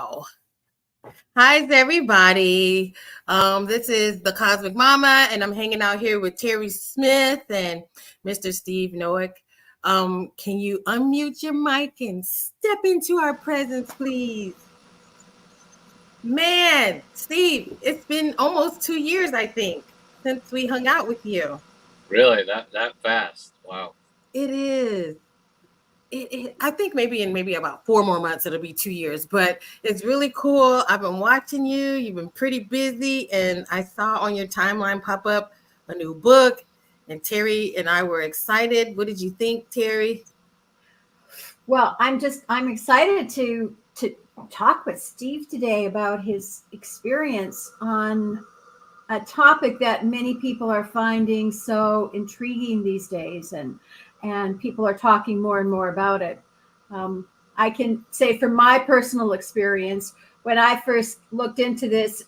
Wow. Hi, everybody. This is the Cosmic Mama, and I'm hanging out here with Terri Smith and Mr. Steve Noack. Can you unmute your mic and step into our presence, please? Man, Steve, it's been almost 2 years, I think, since we hung out with you. Really? That fast? Wow. It is. I think maybe in about 4 more months it'll be 2 years, but it's really cool. I've been watching you. You've been pretty busy, and I saw on your timeline pop up a new book, and Terri and I were excited. What did you think, Terri? Well, I'm excited to talk with Steve today about his experience on a topic that many people are finding so intriguing these days, and people are talking more and more about it. I can say from my personal experience, when I first looked into this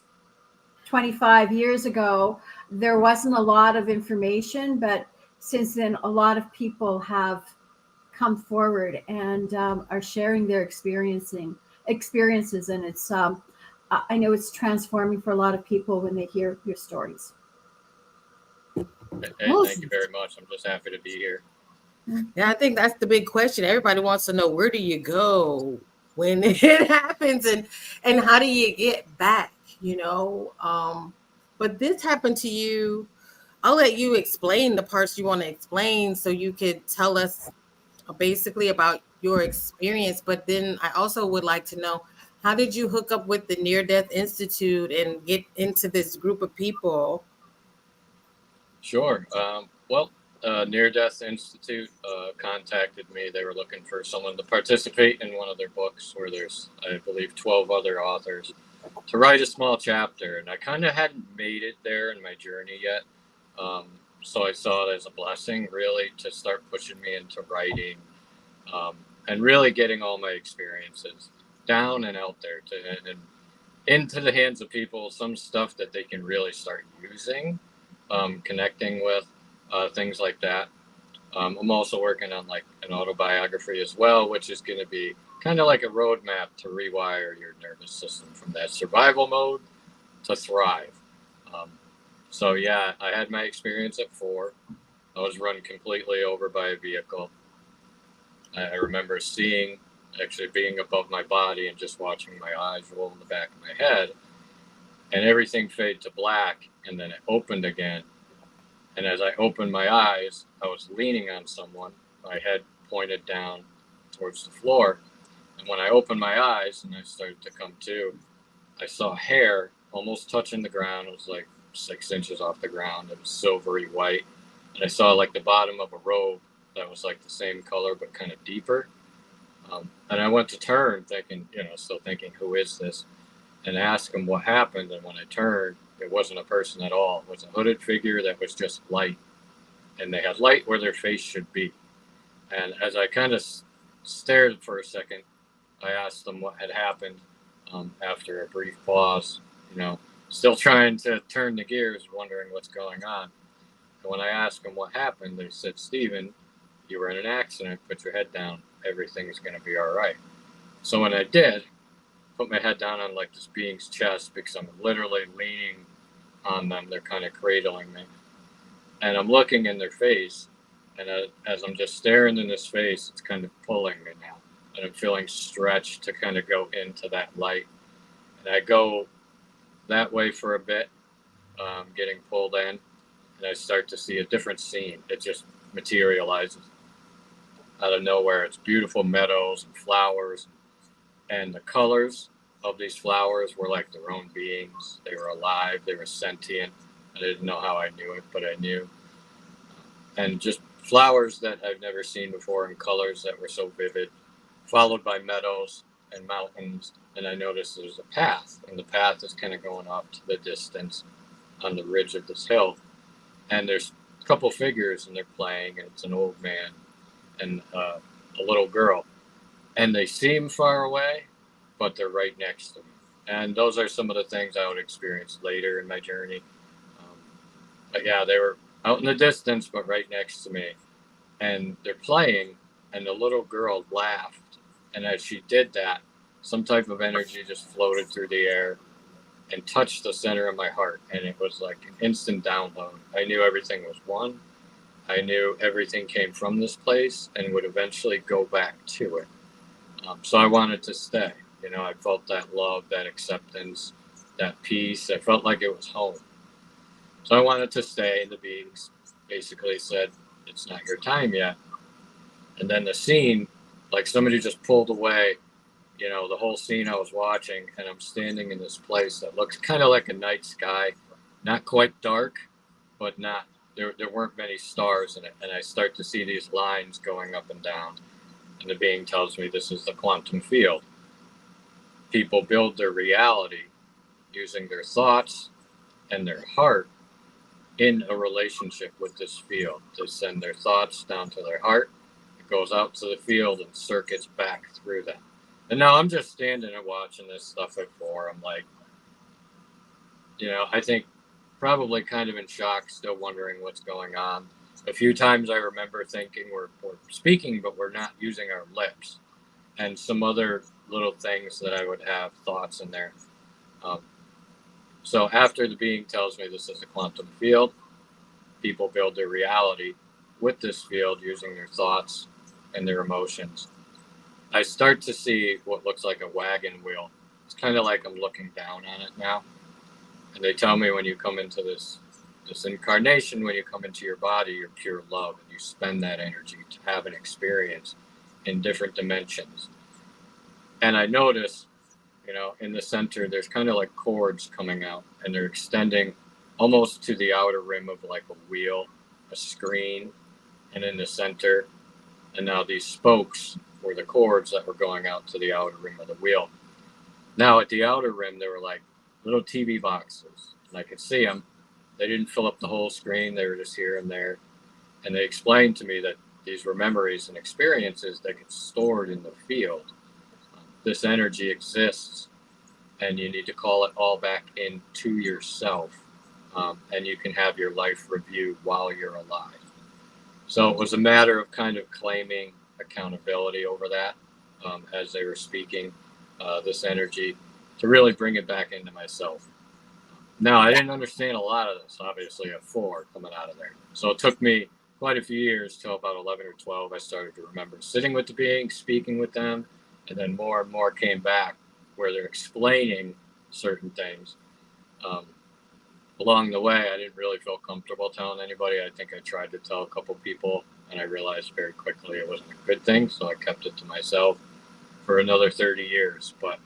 25 years ago, there wasn't a lot of information, but since then, a lot of people have come forward and are sharing their experiences, and it's I know it's transforming for a lot of people when they hear your stories. Hey, thank you very much. I'm just happy to be here. Yeah, I think that's the big question. Everybody wants to know, where do you go when it happens, and how do you get back, but this happened to you. I'll let you explain the parts you want to explain so you could tell us basically about your experience. But then I also would like to know, how did you hook up with the Near Death Institute and get into this group of people? Sure. Well, Near Death Institute contacted me. They were looking for someone to participate in one of their books where there's, I believe, 12 other authors to write a small chapter. And I kind of hadn't made it there in my journey yet. So I saw it as a blessing, really, to start pushing me into writing and really getting all my experiences down and out there and into the hands of people, some stuff that they can really start using, connecting with, things like that. I'm also working on like an autobiography as well, which is going to be kind of like a roadmap to rewire your nervous system from that survival mode to thrive. So yeah, I had my experience at 4. I was run completely over by a vehicle. I remember actually being above my body and just watching my eyes roll in the back of my head, and everything fade to black, and then it opened again. And as I opened my eyes, I was leaning on someone, my head pointed down towards the floor. And when I opened my eyes and I started to come to, I saw hair almost touching the ground. It was like 6 inches off the ground. It was silvery white. And I saw like the bottom of a robe that was like the same color but kind of deeper. And I went to turn thinking, still thinking, who is this? And ask him what happened. And when I turned, it wasn't a person at all. It was a hooded figure that was just light. And they had light where their face should be. And as I kind of stared for a second, I asked them what had happened after a brief pause, still trying to turn the gears, wondering what's going on. And when I asked them what happened, they said, "Stephen, you were in an accident. Put your head down. Everything's going to be all right." So when I did, put my head down on like this being's chest, because I'm literally leaning on them. They're kind of cradling me. And I'm looking in their face. And as I'm just staring in this face, it's kind of pulling me now. And I'm feeling stretched to kind of go into that light. And I go that way for a bit, getting pulled in. And I start to see a different scene. It just materializes out of nowhere. It's beautiful meadows and flowers. And the colors of these flowers were like their own beings. They were alive. They were sentient. I didn't know how I knew it, but I knew. And just flowers that I've never seen before in colors that were so vivid, followed by meadows and mountains. And I noticed there's a path, and the path is kind of going off to the distance on the ridge of this hill. And there's a couple figures, and they're playing, and it's an old man and a little girl. And they seem far away, but they're right next to me. And those are some of the things I would experience later in my journey. But yeah, they were out in the distance, but right next to me. And they're playing, and the little girl laughed. And as she did that, some type of energy just floated through the air and touched the center of my heart. And it was like an instant download. I knew everything was one. I knew everything came from this place and would eventually go back to it. So I wanted to stay. You know, I felt that love, that acceptance, that peace. I felt like it was home. So I wanted to stay. And the beings basically said, it's not your time yet. And then the scene, like somebody just pulled away, you know, the whole scene I was watching, and I'm standing in this place that looks kind of like a night sky, not quite dark, but not, there weren't many stars in it. And I start to see these lines going up and down. And the being tells me this is the quantum field. People build their reality using their thoughts and their heart in a relationship with this field. They send their thoughts down to their heart. It goes out to the field and circuits back through them. And now I'm just standing and watching this stuff at 4. I'm like, you know, I think probably kind of in shock, still wondering what's going on. A few times I remember thinking we're speaking, but we're not using our lips. And some other little things that I would have thoughts in there. So after the being tells me this is a quantum field, people build their reality with this field using their thoughts and their emotions. I start to see what looks like a wagon wheel. It's kind of like I'm looking down on it now. And they tell me when you come into this incarnation, when you come into your body, you're pure love, and you spend that energy to have an experience in different dimensions. And I notice, you know, in the center, there's kind of like cords coming out, and they're extending almost to the outer rim of like a wheel, a screen, and in the center. And now these spokes were the cords that were going out to the outer rim of the wheel. Now at the outer rim, there were like little TV boxes, and I could see them. They didn't fill up the whole screen. They were just here and there. And they explained to me that these were memories and experiences that get stored in the field. This energy exists, and you need to call it all back into yourself. And you can have your life review while you're alive. So it was a matter of kind of claiming accountability over that as they were speaking this energy to really bring it back into myself. Now, I didn't understand a lot of this, obviously, at 4 coming out of there. So it took me quite a few years till about 11 or 12. I started to remember sitting with the beings, speaking with them, and then more and more came back where they're explaining certain things. Along the way, I didn't really feel comfortable telling anybody. I think I tried to tell a couple people, and I realized very quickly it wasn't a good thing, so I kept it to myself for another 30 years. But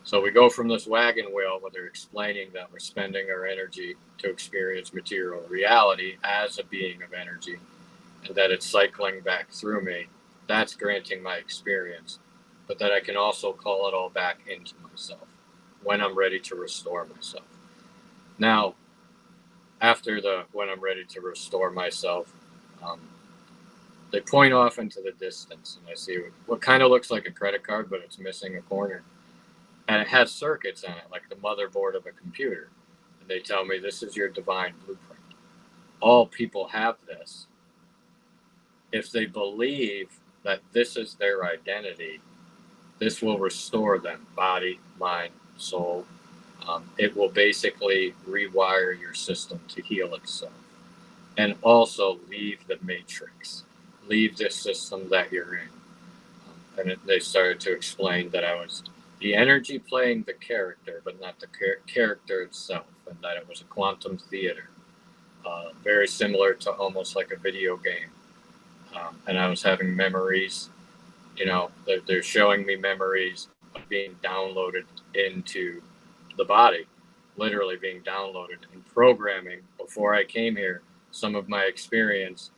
so we go from this wagon wheel where they're explaining that we're spending our energy to experience material reality as a being of energy, and that it's cycling back through me. That's granting my experience, but that I can also call it all back into myself when I'm ready to restore myself. Now, after when I'm ready to restore myself, they point off into the distance, and I see what kind of looks like a credit card, but it's missing a corner. And it has circuits on it, like the motherboard of a computer. And they tell me this is your divine blueprint. All people have this. If they believe that this is their identity, this will restore them, body, mind, soul. It will basically rewire your system to heal itself. And also leave the matrix. Leave this system that you're in. And they started to explain that I was the energy playing the character, but not the character itself, and that it was a quantum theater, very similar to almost like a video game. And I was having memories, you know, they're showing me memories of being downloaded into the body, literally being downloaded and programming before I came here, some of my experience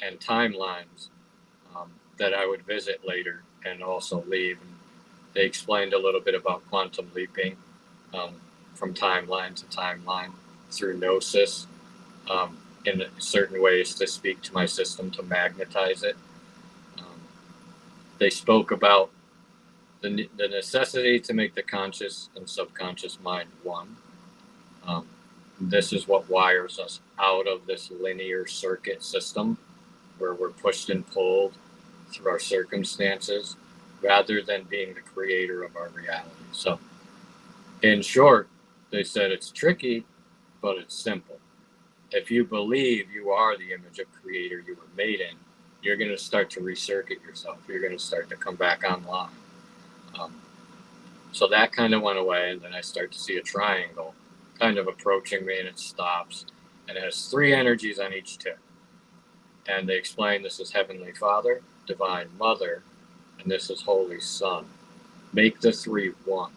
and timelines that I would visit later and also leave. And they explained a little bit about quantum leaping from timeline to timeline through gnosis in certain ways to speak to my system to magnetize it. They spoke about the necessity to make the conscious and subconscious mind one. This is what wires us out of this linear circuit system where we're pushed and pulled through our circumstances. rather than being the creator of our reality. So in short, they said it's tricky, but it's simple. If you believe you are the image of creator you were made in, you're going to start to recircuit yourself. You're going to start to come back online. So that kind of went away, and then I start to see a triangle kind of approaching me, and it stops, and it has 3 energies on each tip. And they explain this is Heavenly Father, Divine Mother, and this is Holy Son. Make the 3 one.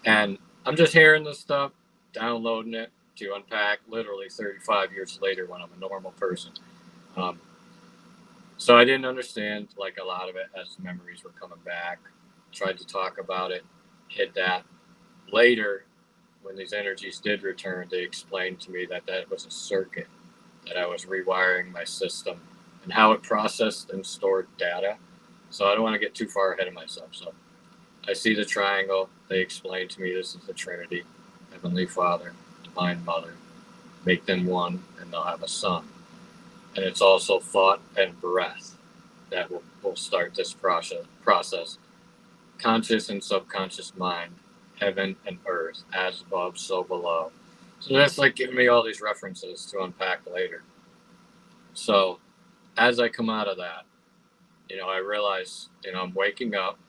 And I'm just hearing this stuff, downloading it to unpack literally 35 years later when I'm a normal person. So I didn't understand like a lot of it as memories were coming back. Tried to talk about it, hid that. Later, when these energies did return, they explained to me that that was a circuit, that I was rewiring my system and how it processed and stored data. So I don't want to get too far ahead of myself. So I see the triangle. They explain to me this is the Trinity, Heavenly Father, Divine Mother. Make them one, and they'll have a son. And it's also thought and breath that will start this process. Conscious and subconscious mind, heaven and earth, as above, so below. So that's like giving me all these references to unpack later. So as I come out of that, I realize, I'm waking up.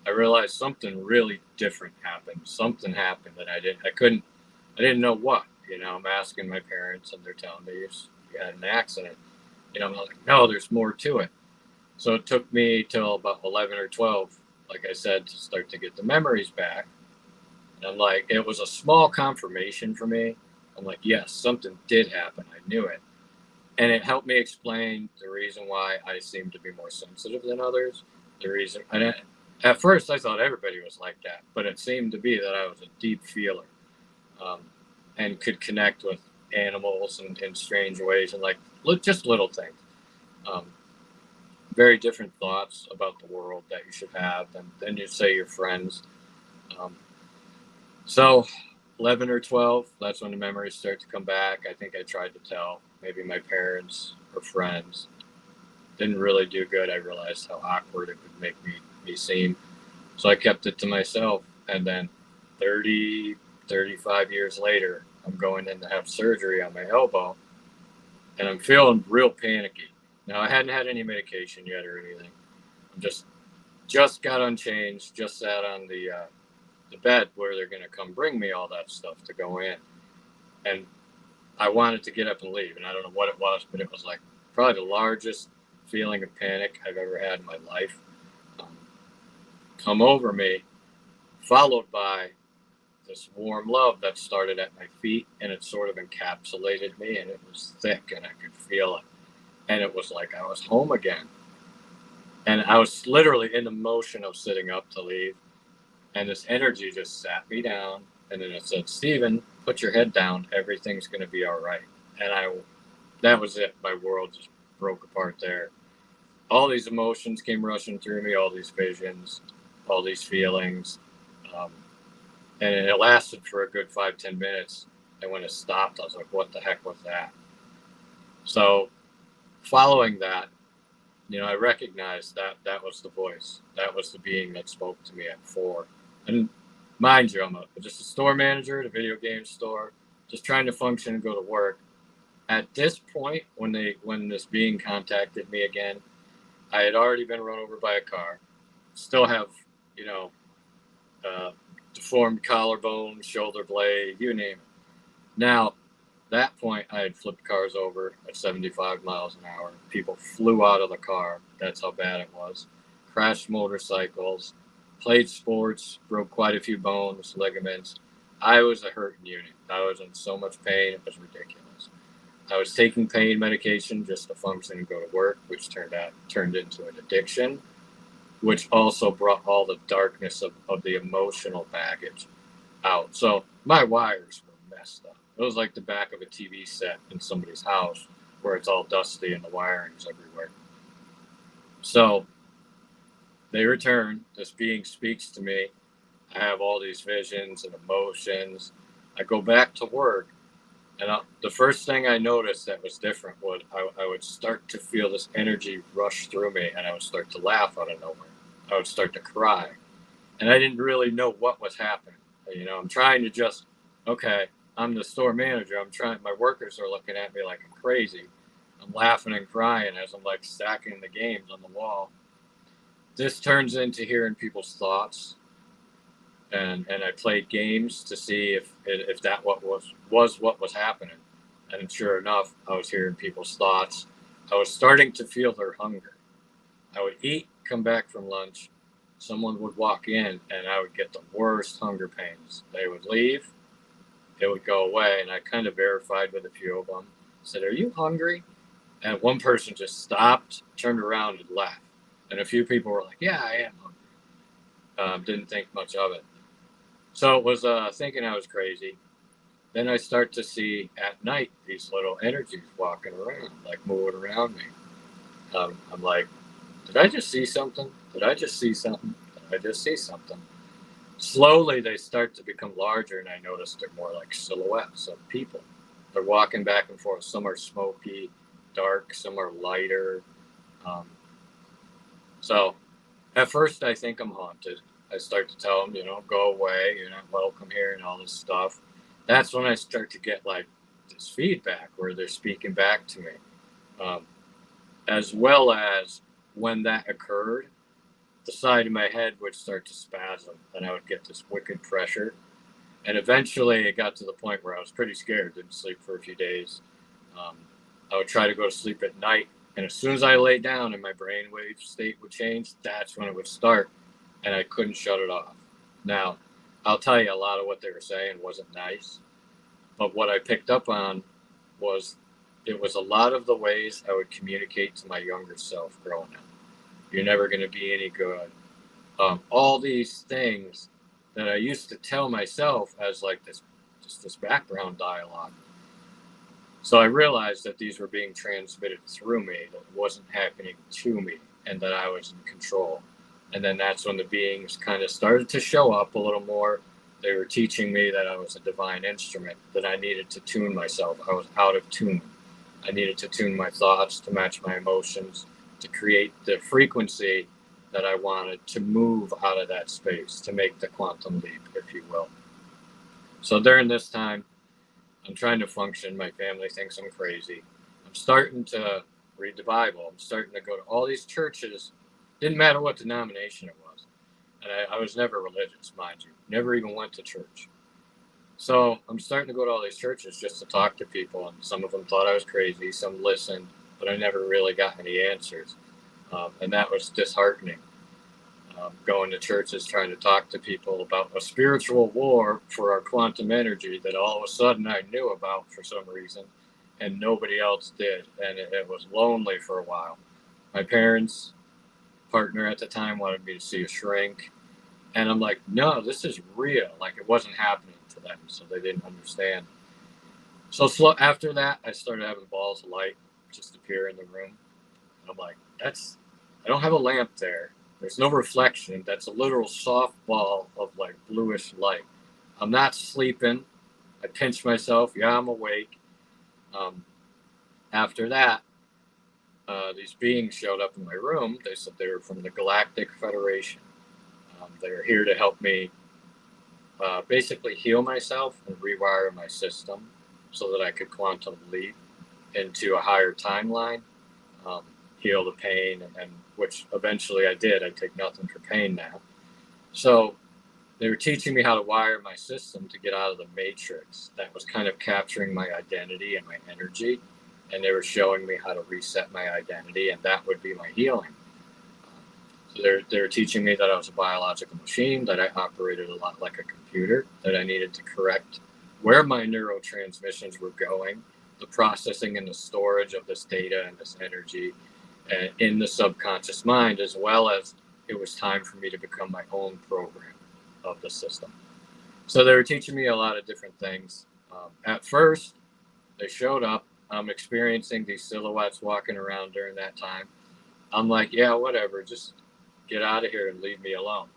I realized something really different happened. Something happened that I didn't know what. I'm asking my parents, and they're telling me you had an accident. I'm like, no, there's more to it. So it took me till about 11 or 12, like I said, to start to get the memories back. And I'm like, it was a small confirmation for me. I'm like, yes, something did happen. I knew it. And it helped me explain the reason why I seem to be more sensitive than others. At first, I thought everybody was like that, but it seemed to be that I was a deep feeler, and could connect with animals in strange ways, and just little things. Very different thoughts about the world that you should have than you say your friends. So 11 or 12, that's when the memories start to come back. I think I tried to tell maybe my parents or friends. Didn't really do good. I realized how awkward it would make me seem. So I kept it to myself. And then 30, 35 years later, I'm going in to have surgery on my elbow, and I'm feeling real panicky. Now, I hadn't had any medication yet or anything. I'm just got unchanged, just sat on the bed where they're going to come bring me all that stuff to go in. And I wanted to get up and leave, and I don't know what it was, but it was like probably the largest feeling of panic I've ever had in my life come over me, followed by this warm love that started at my feet, and it sort of encapsulated me, and it was thick, and I could feel it. And it was like I was home again. And I was literally in the motion of sitting up to leave, and this energy just sat me down, and then it said, Stephen, put your head down, everything's going to be all right. And that was it. My world just broke apart there. All these emotions came rushing through me, all these visions, all these feelings. And it lasted for a good 5-10 minutes. And when it stopped, I was like, what the heck was that? So following that, I recognized that was the voice. That was the being that spoke to me at 4. And mind you, I'm just a store manager at a video game store, just trying to function and go to work. At this point, when this being contacted me again, I had already been run over by a car. Still have, deformed collarbone, shoulder blade, you name it. Now, that point, I had flipped cars over at 75 miles an hour. People flew out of the car. That's how bad it was. Crashed motorcycles, played sports, broke quite a few bones, ligaments. I was a hurting unit. I was in so much pain, it was ridiculous. I was taking pain medication just to function and go to work, which turned into an addiction, which also brought all the darkness of the emotional baggage out. So my wires were messed up. It was like the back of a TV set in somebody's house where it's all dusty and the wiring's everywhere. So they return. This being speaks to me. I have all these visions and emotions. I go back to work, and the first thing I noticed that was different was I would start to feel this energy rush through me, and I would start to laugh out of nowhere. I would start to cry. And I didn't really know what was happening. You know, I'm trying to just, okay, I'm the store manager. My workers are looking at me like I'm crazy. I'm laughing and crying as I'm like stacking the games on the wall. This turns into hearing people's thoughts. And I played games to see if that what was what was happening. And sure enough, I was hearing people's thoughts. I was starting to feel their hunger. I would eat, come back from lunch. Someone would walk in, and I would get the worst hunger pains. They would leave, it would go away, and I kind of verified with a few of them. Said, "Are you hungry?" And one person just stopped, turned around, and left. And a few people were like, "Yeah, I am hungry." Didn't think much of it. So it was thinking I was crazy. Then I start to see at night these little energies walking around, like moving around me. I'm like, did I just see something? Did I just see something? Did I just see something? Slowly, they start to become larger, and I notice they're more like silhouettes of people. They're walking back and forth. Some are smoky, dark, some are lighter. Um, so at first, I think I'm haunted. I start to tell them, go away. You're not welcome here and all this stuff. That's when I start to get like this feedback where they're speaking back to me. As well as when that occurred, the side of my head would start to spasm and I would get this wicked pressure. And eventually it got to the point where I was pretty scared, didn't sleep for a few days. I would try to go to sleep at night. And as soon as I lay down and my brainwave state would change, that's when it would start. And I couldn't shut it off. Now, I'll tell you, a lot of what they were saying wasn't nice. But what I picked up on was it was a lot of the ways I would communicate to my younger self growing up. You're never going to be any good. All these things that I used to tell myself as like this background dialogue. So I realized that these were being transmitted through me, that it wasn't happening to me, and that I was in control. And then that's when the beings kind of started to show up a little more. They were teaching me that I was a divine instrument, that I needed to tune myself. I was out of tune. I needed to tune my thoughts to match my emotions, to create the frequency that I wanted to move out of that space, to make the quantum leap, if you will. So during this time, I'm trying to function. My family thinks I'm crazy. I'm starting to read the Bible. I'm starting to go to all these churches. Didn't matter what denomination it was. And I was never religious, mind you. Never even went to church. So I'm starting to go to all these churches just to talk to people. And some of them thought I was crazy. Some listened, but I never really got any answers. And that was disheartening. Going to churches, trying to talk to people about a spiritual war for our quantum energy that all of a sudden I knew about for some reason, and nobody else did. And it was lonely for a while. My parents' partner at the time wanted me to see a shrink. And I'm like, no, this is real. Like, it wasn't happening to them, so they didn't understand. So after that, I started having balls of light just appear in the room. And I'm like, I don't have a lamp there. There's no reflection. That's a literal soft ball of like bluish light. I'm not sleeping. I pinch myself. Yeah, I'm awake. After that, these beings showed up in my room. They said they were from the Galactic Federation. They were here to help me basically heal myself and rewire my system so that I could quantum leap into a higher timeline, heal the pain, and which eventually I did. I take nothing for pain now. So they were teaching me how to wire my system to get out of the matrix that was kind of capturing my identity and my energy. And they were showing me how to reset my identity, and that would be my healing. So they're teaching me that I was a biological machine, that I operated a lot like a computer, that I needed to correct where my neurotransmissions were going, the processing and the storage of this data and this energy in the subconscious mind, as well as it was time for me to become my own program of the system. So they were teaching me a lot of different things. At first, they showed up. I'm experiencing these silhouettes walking around during that time. I'm like, yeah, whatever, just get out of here and leave me alone.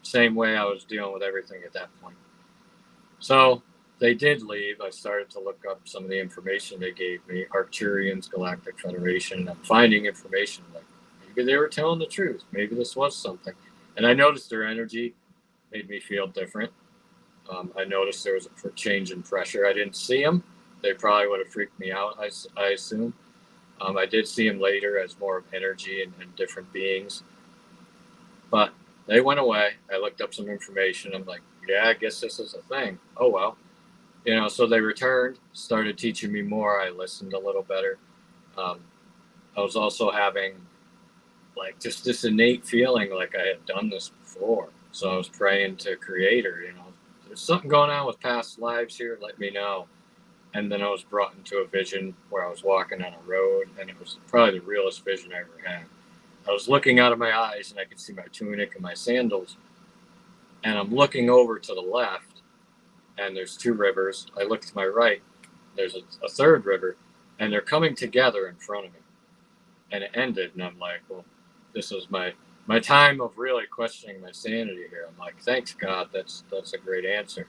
Same way I was dealing with everything at that point. So they did leave. I started to look up some of the information they gave me, Arcturians, Galactic Federation. I'm finding information like, are maybe they were telling the truth. Maybe this was something. And I noticed their energy made me feel different. I noticed there was a change in pressure. I didn't see them. They probably would have freaked me out, I assume. I did see them later as more of energy and different beings. But they went away. I looked up some information. I'm like, yeah, I guess this is a thing. Oh, well. So they returned, started teaching me more. I listened a little better. I was also having like just this innate feeling like I had done this before. So I was praying to Creator, there's something going on with past lives here, let me know. And then I was brought into a vision where I was walking on a road, and it was probably the realest vision I ever had. I was looking out of my eyes, and I could see my tunic and my sandals. And I'm looking over to the left, and there's two rivers. I look to my right, there's a third river, and they're coming together in front of me. And it ended, and I'm like, well, this was my time of really questioning my sanity here. I'm like, thanks God, that's a great answer.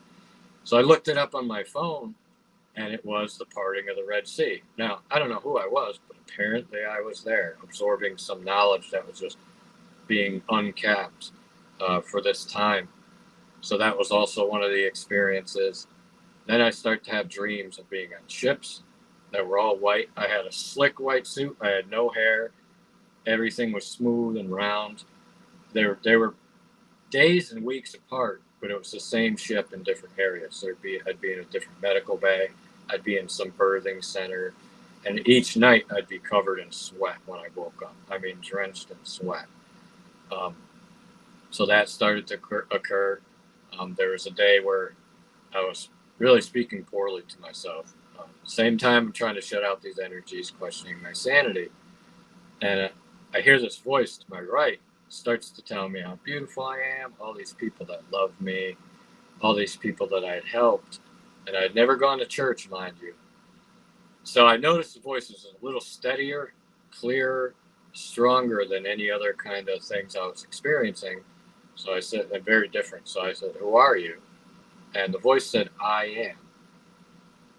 So I looked it up on my phone, and it was the parting of the Red Sea. Now, I don't know who I was, but apparently I was there, absorbing some knowledge that was just being uncapped for this time. So that was also one of the experiences. Then I start to have dreams of being on ships that were all white. I had a slick white suit. I had no hair. Everything was smooth and round. They were days and weeks apart, but it was the same ship in different areas. I'd be in a different medical bay. I'd be in some birthing center. And each night I'd be covered in sweat when I woke up. I mean, drenched in sweat. So that started to occur. There was a day where I was really speaking poorly to myself. Same time I'm trying to shut out these energies, questioning my sanity. And I hear this voice to my right starts to tell me how beautiful I am, all these people that love me, all these people that I had helped. And I'd never gone to church, mind you. So I noticed the voice was a little steadier, clearer, stronger than any other kind of things I was experiencing. So I said, and very different. So I said, who are you? And the voice said, I am.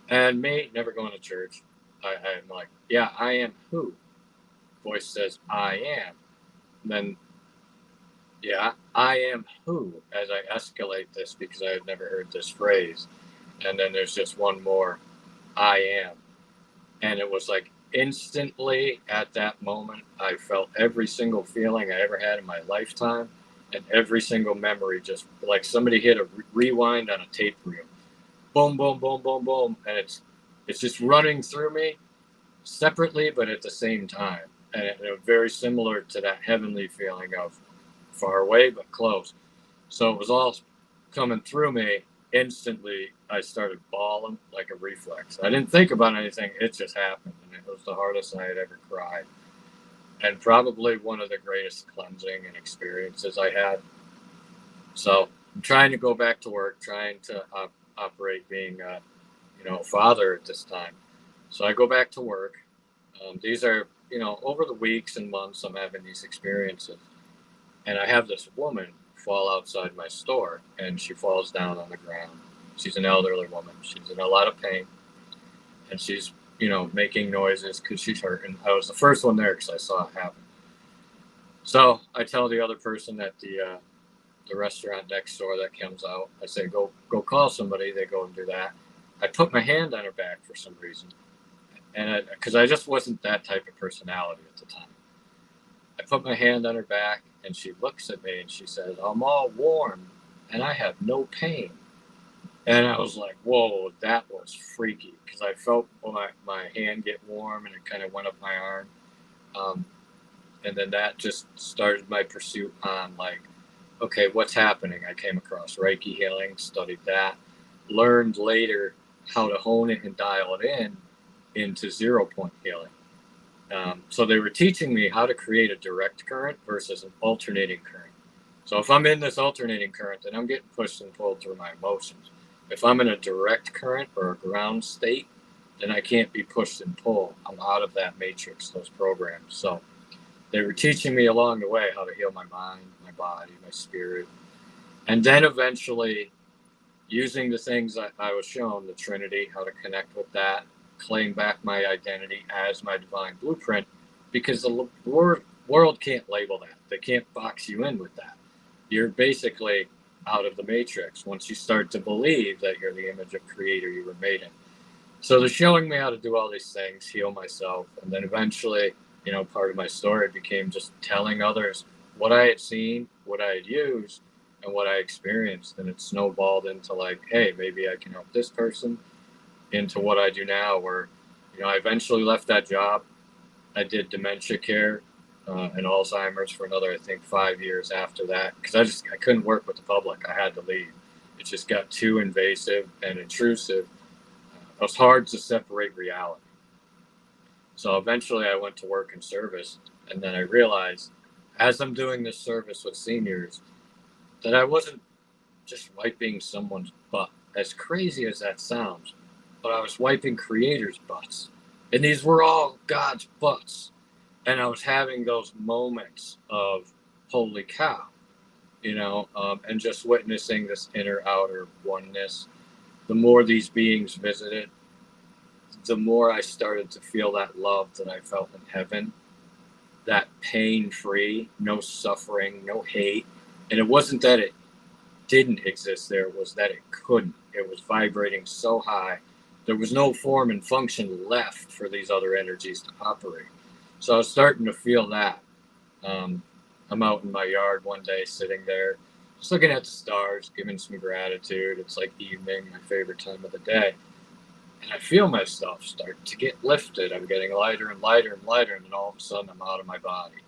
And me, never going to church, I'm like, yeah, I am who? Voice says, I am. And then, yeah, I am who? As I escalate this because I had never heard this phrase. And then there's just one more, I am. And it was like instantly at that moment, I felt every single feeling I ever had in my lifetime. And every single memory, just like somebody hit a rewind on a tape reel. Boom, boom, boom, boom, boom. And it's just running through me separately, but at the same time. And it was very similar to that heavenly feeling of far away, but close. So it was all coming through me. Instantly, I started bawling like a reflex. I didn't think about anything. It just happened. And it was the hardest I had ever cried. And probably one of the greatest cleansing and experiences I had. So I'm trying to go back to work, trying to operate being a father at this time. So I go back to work. These are, over the weeks and months I'm having these experiences. And I have this woman fall outside my store, and she falls down on the ground. She's an elderly woman. She's in a lot of pain. And she's, making noises because she's hurt. And I was the first one there because I saw it happen. So I tell the other person at the restaurant next door that comes out, I say, go call somebody. They go and do that. I put my hand on her back for some reason. And because I just wasn't that type of personality at the time. I put my hand on her back, and she looks at me and she says, I'm all warm and I have no pain. And I was like, whoa, that was freaky, because I felt my hand get warm, and it kind of went up my arm. And then that just started my pursuit on, like, okay, what's happening? I came across Reiki healing, studied that, learned later how to hone it and dial it into 0 point healing. So they were teaching me how to create a direct current versus an alternating current. So if I'm in this alternating current, then I'm getting pushed and pulled through my emotions. If I'm in a direct current or a ground state, then I can't be pushed and pulled. I'm out of that matrix, those programs. So they were teaching me along the way how to heal my mind, my body, my spirit. And then eventually, using the things that I was shown, the Trinity, how to connect with that, claim back my identity as my divine blueprint, because the Lord world can't label that. They can't box you in with that. You're basically out of the matrix once you start to believe that you're the image of creator you were made in. So they're showing me how to do all these things, heal myself, and then eventually, part of my story became just telling others what I had seen, what I had used, and what I experienced. And it snowballed into like, hey, maybe I can help this person, into what I do now, where, I eventually left that job. I did dementia care and Alzheimer's for another, I think, 5 years after that, because I couldn't work with the public. I had to leave. It just got too invasive and intrusive. It was hard to separate reality. So eventually I went to work in service, and then I realized, as I'm doing this service with seniors, that I wasn't just wiping someone's butt. As crazy as that sounds, but I was wiping creators' butts. And these were all God's butts. And I was having those moments of, holy cow, and just witnessing this inner outer oneness. The more these beings visited, the more I started to feel that love that I felt in heaven, that pain-free, no suffering, no hate. And it wasn't that it didn't exist there, it was that it couldn't. It was vibrating so high. There was no form and function left for these other energies to operate. So I was starting to feel that. I'm out in my yard one day, sitting there, just looking at the stars, giving some gratitude. It's like evening, my favorite time of the day. And I feel myself start to get lifted. I'm getting lighter and lighter and lighter. And then all of a sudden, I'm out of my body.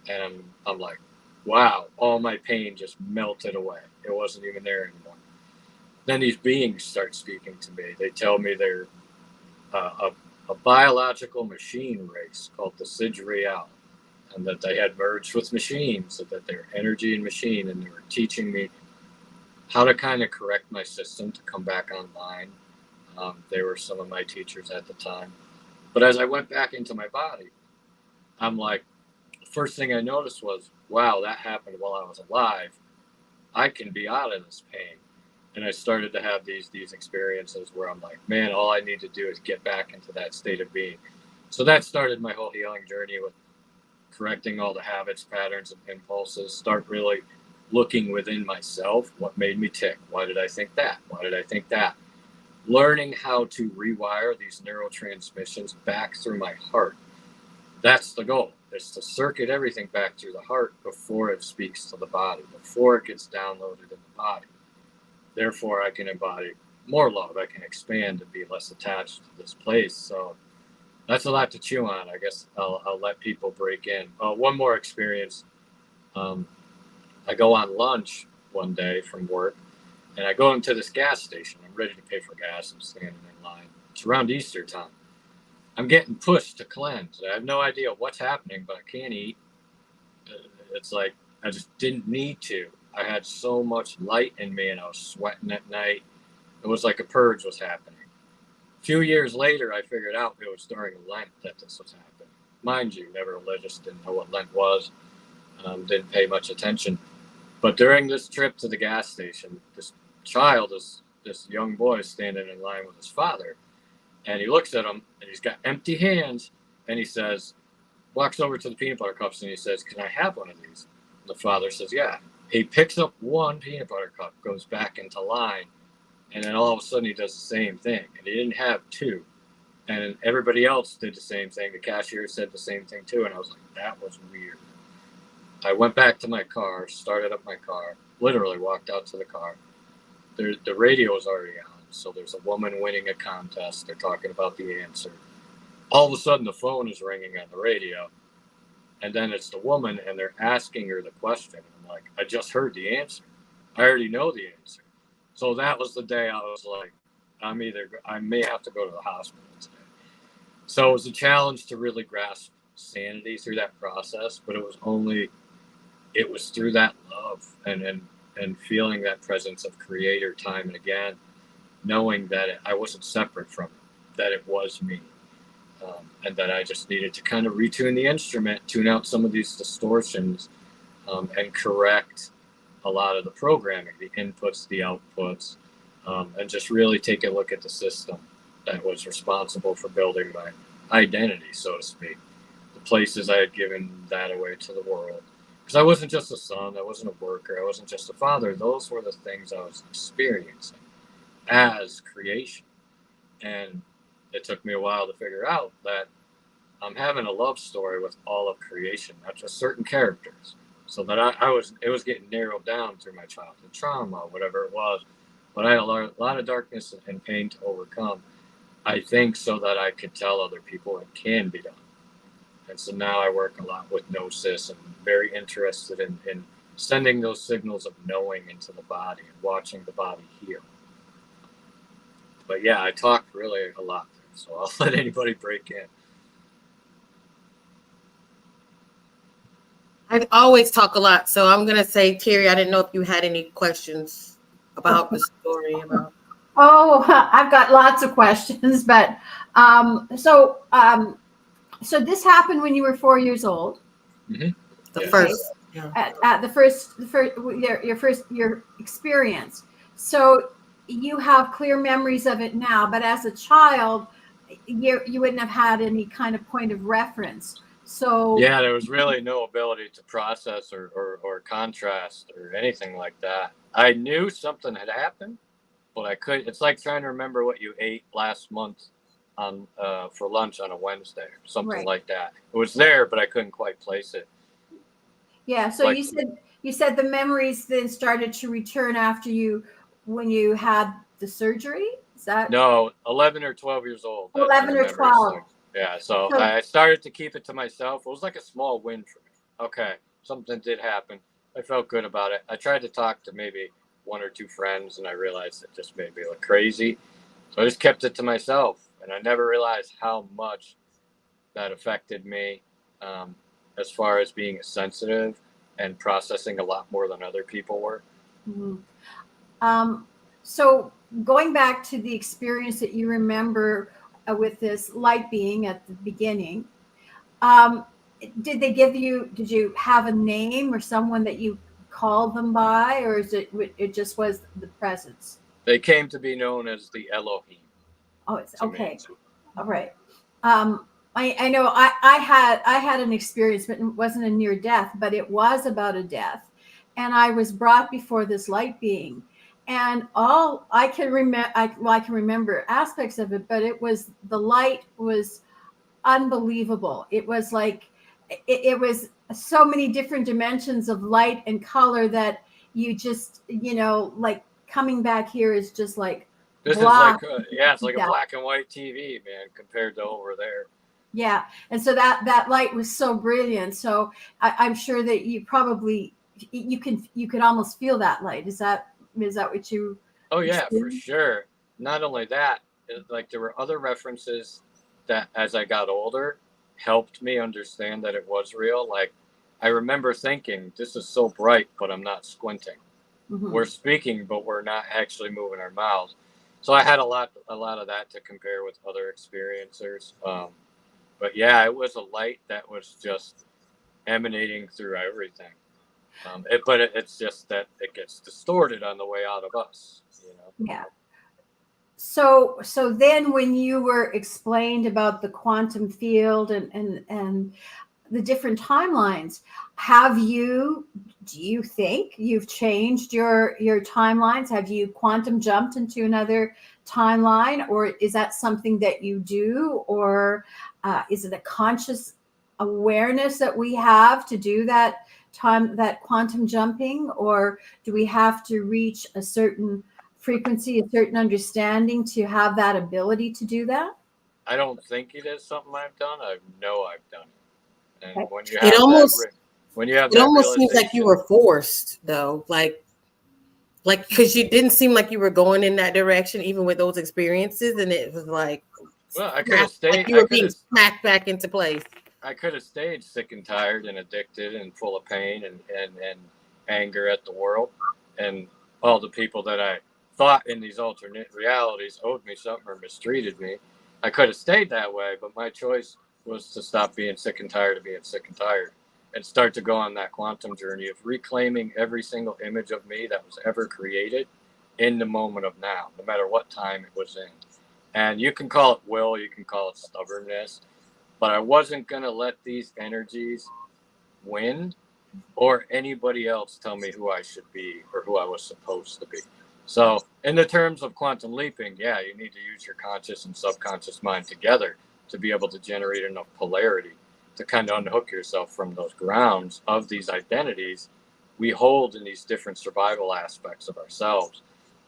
And I'm like, wow, all my pain just melted away. It wasn't even there anymore. Then these beings start speaking to me. They tell me they're a biological machine race called the Sig Real, and that they had merged with machines, so that they're energy and machine, and they were teaching me how to kind of correct my system to come back online. They were some of my teachers at the time. But as I went back into my body, I'm like, the first thing I noticed was, wow, that happened while I was alive. I can be out of this pain. And I started to have these experiences where I'm like, man, all I need to do is get back into that state of being. So that started my whole healing journey with correcting all the habits, patterns, and impulses. Start really looking within myself. What made me tick? Why did I think that? Why did I think that? Learning how to rewire these neurotransmissions back through my heart. That's the goal, is to circuit everything back through the heart before it speaks to the body, before it gets downloaded in the body. Therefore, I can embody more love. I can expand and be less attached to this place. So that's a lot to chew on. I guess I'll let people break in. One more experience. I go on lunch one day from work, and I go into this gas station. I'm ready to pay for gas. I'm standing in line. It's around Easter time. I'm getting pushed to cleanse. I have no idea what's happening, but I can't eat. It's like I just didn't need to. I had so much light in me, and I was sweating at night. It was like a purge was happening. A few years later, I figured out it was during Lent that this was happening. Mind you, never religious, didn't know what Lent was, didn't pay much attention. But during this trip to the gas station, this young boy is standing in line with his father, and he looks at him, and he's got empty hands, and he says, walks over to the peanut butter cups, and he says, "Can I have one of these?" The father says, "Yeah." He picks up one peanut butter cup, goes back into line, and then all of a sudden he does the same thing. And he didn't have two. And everybody else did the same thing. The cashier said the same thing too. And I was like, that was weird. I went back to my car, started up my car, literally walked out to the car. The radio is already on. So there's a woman winning a contest. They're talking about the answer. All of a sudden the phone is ringing on the radio. And then it's the woman, and they're asking her the question. I'm like, I just heard the answer. I already know the answer. So that was the day I was like, I may have to go to the hospital today. So it was a challenge to really grasp sanity through that process, but it was through that love and feeling that presence of creator time and again, knowing that I wasn't separate from it, that it was me. And that I just needed to kind of retune the instrument, tune out some of these distortions, and correct a lot of the programming, the inputs, the outputs, and just really take a look at the system that was responsible for building my identity, so to speak. The the places I had given that away to the world. Because I wasn't just a son, I wasn't a worker, I wasn't just a father. Those were the things I was experiencing as creation. And it took me a while to figure out that I'm having a love story with all of creation, not just certain characters. So that it was getting narrowed down through my childhood trauma, whatever it was. But I had a lot of darkness and pain to overcome, I think, so that I could tell other people it can be done. And so now I work a lot with Gnosis and very interested in sending those signals of knowing into the body and watching the body heal. But yeah, I talked really a lot there, so I'll let anybody break in. I always talk a lot, so I'm gonna say, Terri, I didn't know if you had any questions about the story. About Oh, I've got lots of questions, but so this happened when you were 4 years old. Mm-hmm. the Yes. first, yeah. At your experience. So you have clear memories of it now, but as a child, you wouldn't have had any kind of point of reference. So yeah, there was really no ability to process or contrast or anything like that. I knew something had happened, but I could. It's like trying to remember what you ate last month on for lunch on a Wednesday or something Right. like that. It was there, but I couldn't quite place it. yeah, so Like, you said the memories then started to return after when you had the surgery. Is that no, 11 or 12 years old. That's when 11 the or memories 12? started. Yeah, so So I started to keep it to myself. It was like a small win for me. Okay, something did happen. I felt good about it. I tried to talk to maybe one or two friends, and I realized it just made me look crazy. So I just kept it to myself, and I never realized how much that affected me, as far as being sensitive and processing a lot more than other people were. mhm. So going back to the experience that you remember with this light being at the beginning, um, did you have a name or someone that you called them by, or it just was the presence? They came to be known as the Elohim Oh, it's to me. okay. All right. I know I had an experience, but it wasn't a near death, but it was about a death. And I was brought before this light being. And all I can remember, I can remember aspects of it, but the light was unbelievable. It was like, it was so many different dimensions of light and color that you just, like coming back here is just like This is blah. like, yeah, it's like a black and white TV, man, compared to over there. Yeah, and so that light was so brilliant. So I'm sure that you could almost feel that light. Is that what you Oh yeah, for experienced? sure. Not only that, like there were other references that, as I got older, helped me understand that it was real. Like I remember thinking, "This is so bright, but I'm not squinting. Mm-hmm. We're speaking, but we're not actually moving our mouths." So I had a lot of that to compare with other experiencers. But yeah, it was a light that was just emanating through everything. It's just that it gets distorted on the way out of us, you know. Yeah. So then when you were explained about the quantum field and the different timelines, do you think you've changed your timelines? Have you quantum jumped into another timeline, or is that something that you do, or is it a conscious awareness that we have to do that quantum jumping, or do we have to reach a certain frequency, a certain understanding to have that ability to do that? I don't think it is something I've done. I know I've done it. And Okay. when you It have almost seems like you realization, were forced, though, like because you didn't seem like you were going in that direction, even with those experiences, and it was like well, I could have like stayed. you were being smacked back into place. I could have stayed sick and tired and addicted and full of pain and anger at the world and all the people that I thought in these alternate realities owed me something or mistreated me. I could have stayed that way, but my choice was to stop being sick and tired of being sick and tired and start to go on that quantum journey of reclaiming every single image of me that was ever created in the moment of now, no matter what time it was in. And you can call it will, you can call it stubbornness, but I wasn't going to let these energies win or anybody else tell me who I should be or who I was supposed to be. So in the terms of quantum leaping, yeah, you need to use your conscious and subconscious mind together to be able to generate enough polarity to kind of unhook yourself from those grounds of these identities we hold in these different survival aspects of ourselves.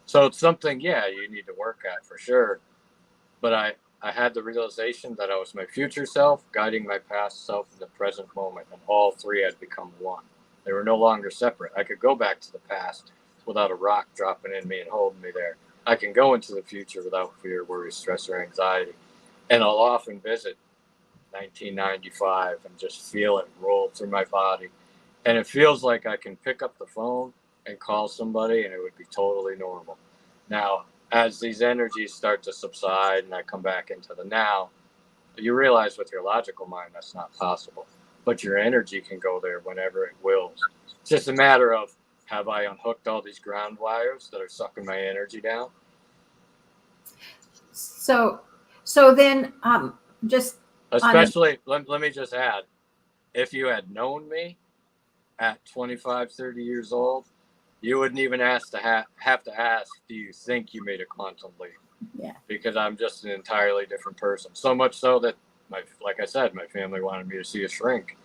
So it's something, yeah, you need to work at for sure. But I had the realization that I was my future self guiding my past self in the present moment, and all three had become one. They were no longer separate. I could go back to the past without a rock dropping in me and holding me there. I can go into the future without fear, worry, stress, or anxiety. And I'll often visit 1995 and just feel it roll through my body. And it feels like I can pick up the phone and call somebody and it would be totally normal. Now, as these energies start to subside and I come back into the now, you realize with your logical mind that's not possible. But your energy can go there whenever it wills. It's just a matter of, have I unhooked all these ground wires that are sucking my energy down? So then just Especially, let me just add, if you had known me at 25, 30 years old, you wouldn't even have to ask, do you think you made a quantum leap? Yeah. Because I'm just an entirely different person. So much so that, like I said, my family wanted me to see a shrink.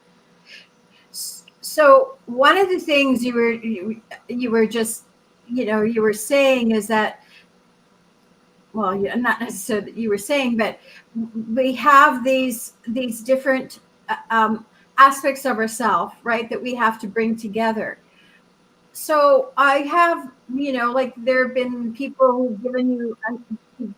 So one of the things you were just, you were saying is that, well, not necessarily that you were saying, but we have these different aspects of ourselves, right, that we have to bring together. So I have, like there have been people who've given you, who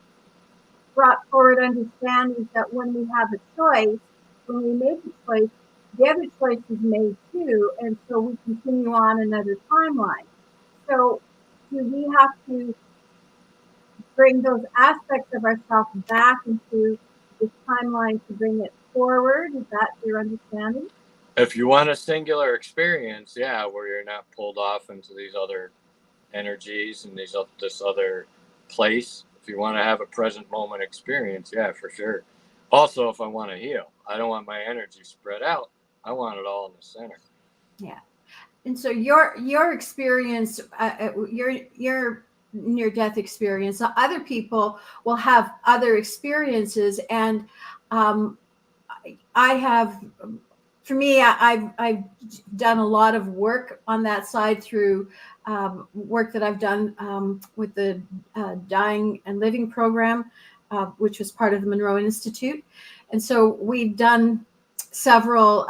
brought forward understandings that when we have a choice, when we make a choice, the other choice is made too, and so we continue on another timeline. So do we have to bring those aspects of ourselves back into this timeline to bring it forward? Is that your understanding? If you want a singular experience, yeah, where you're not pulled off into these other energies and this other place. If you want to have a present moment experience, yeah, for sure. Also, if I want to heal, I don't want my energy spread out. I want it all in the center. Yeah. And so your experience, your near death experience, other people will have other experiences, and I have, for me, I've done a lot of work on that side through work that I've done with the Dying and Living program, which was part of the Monroe Institute. And so we've done several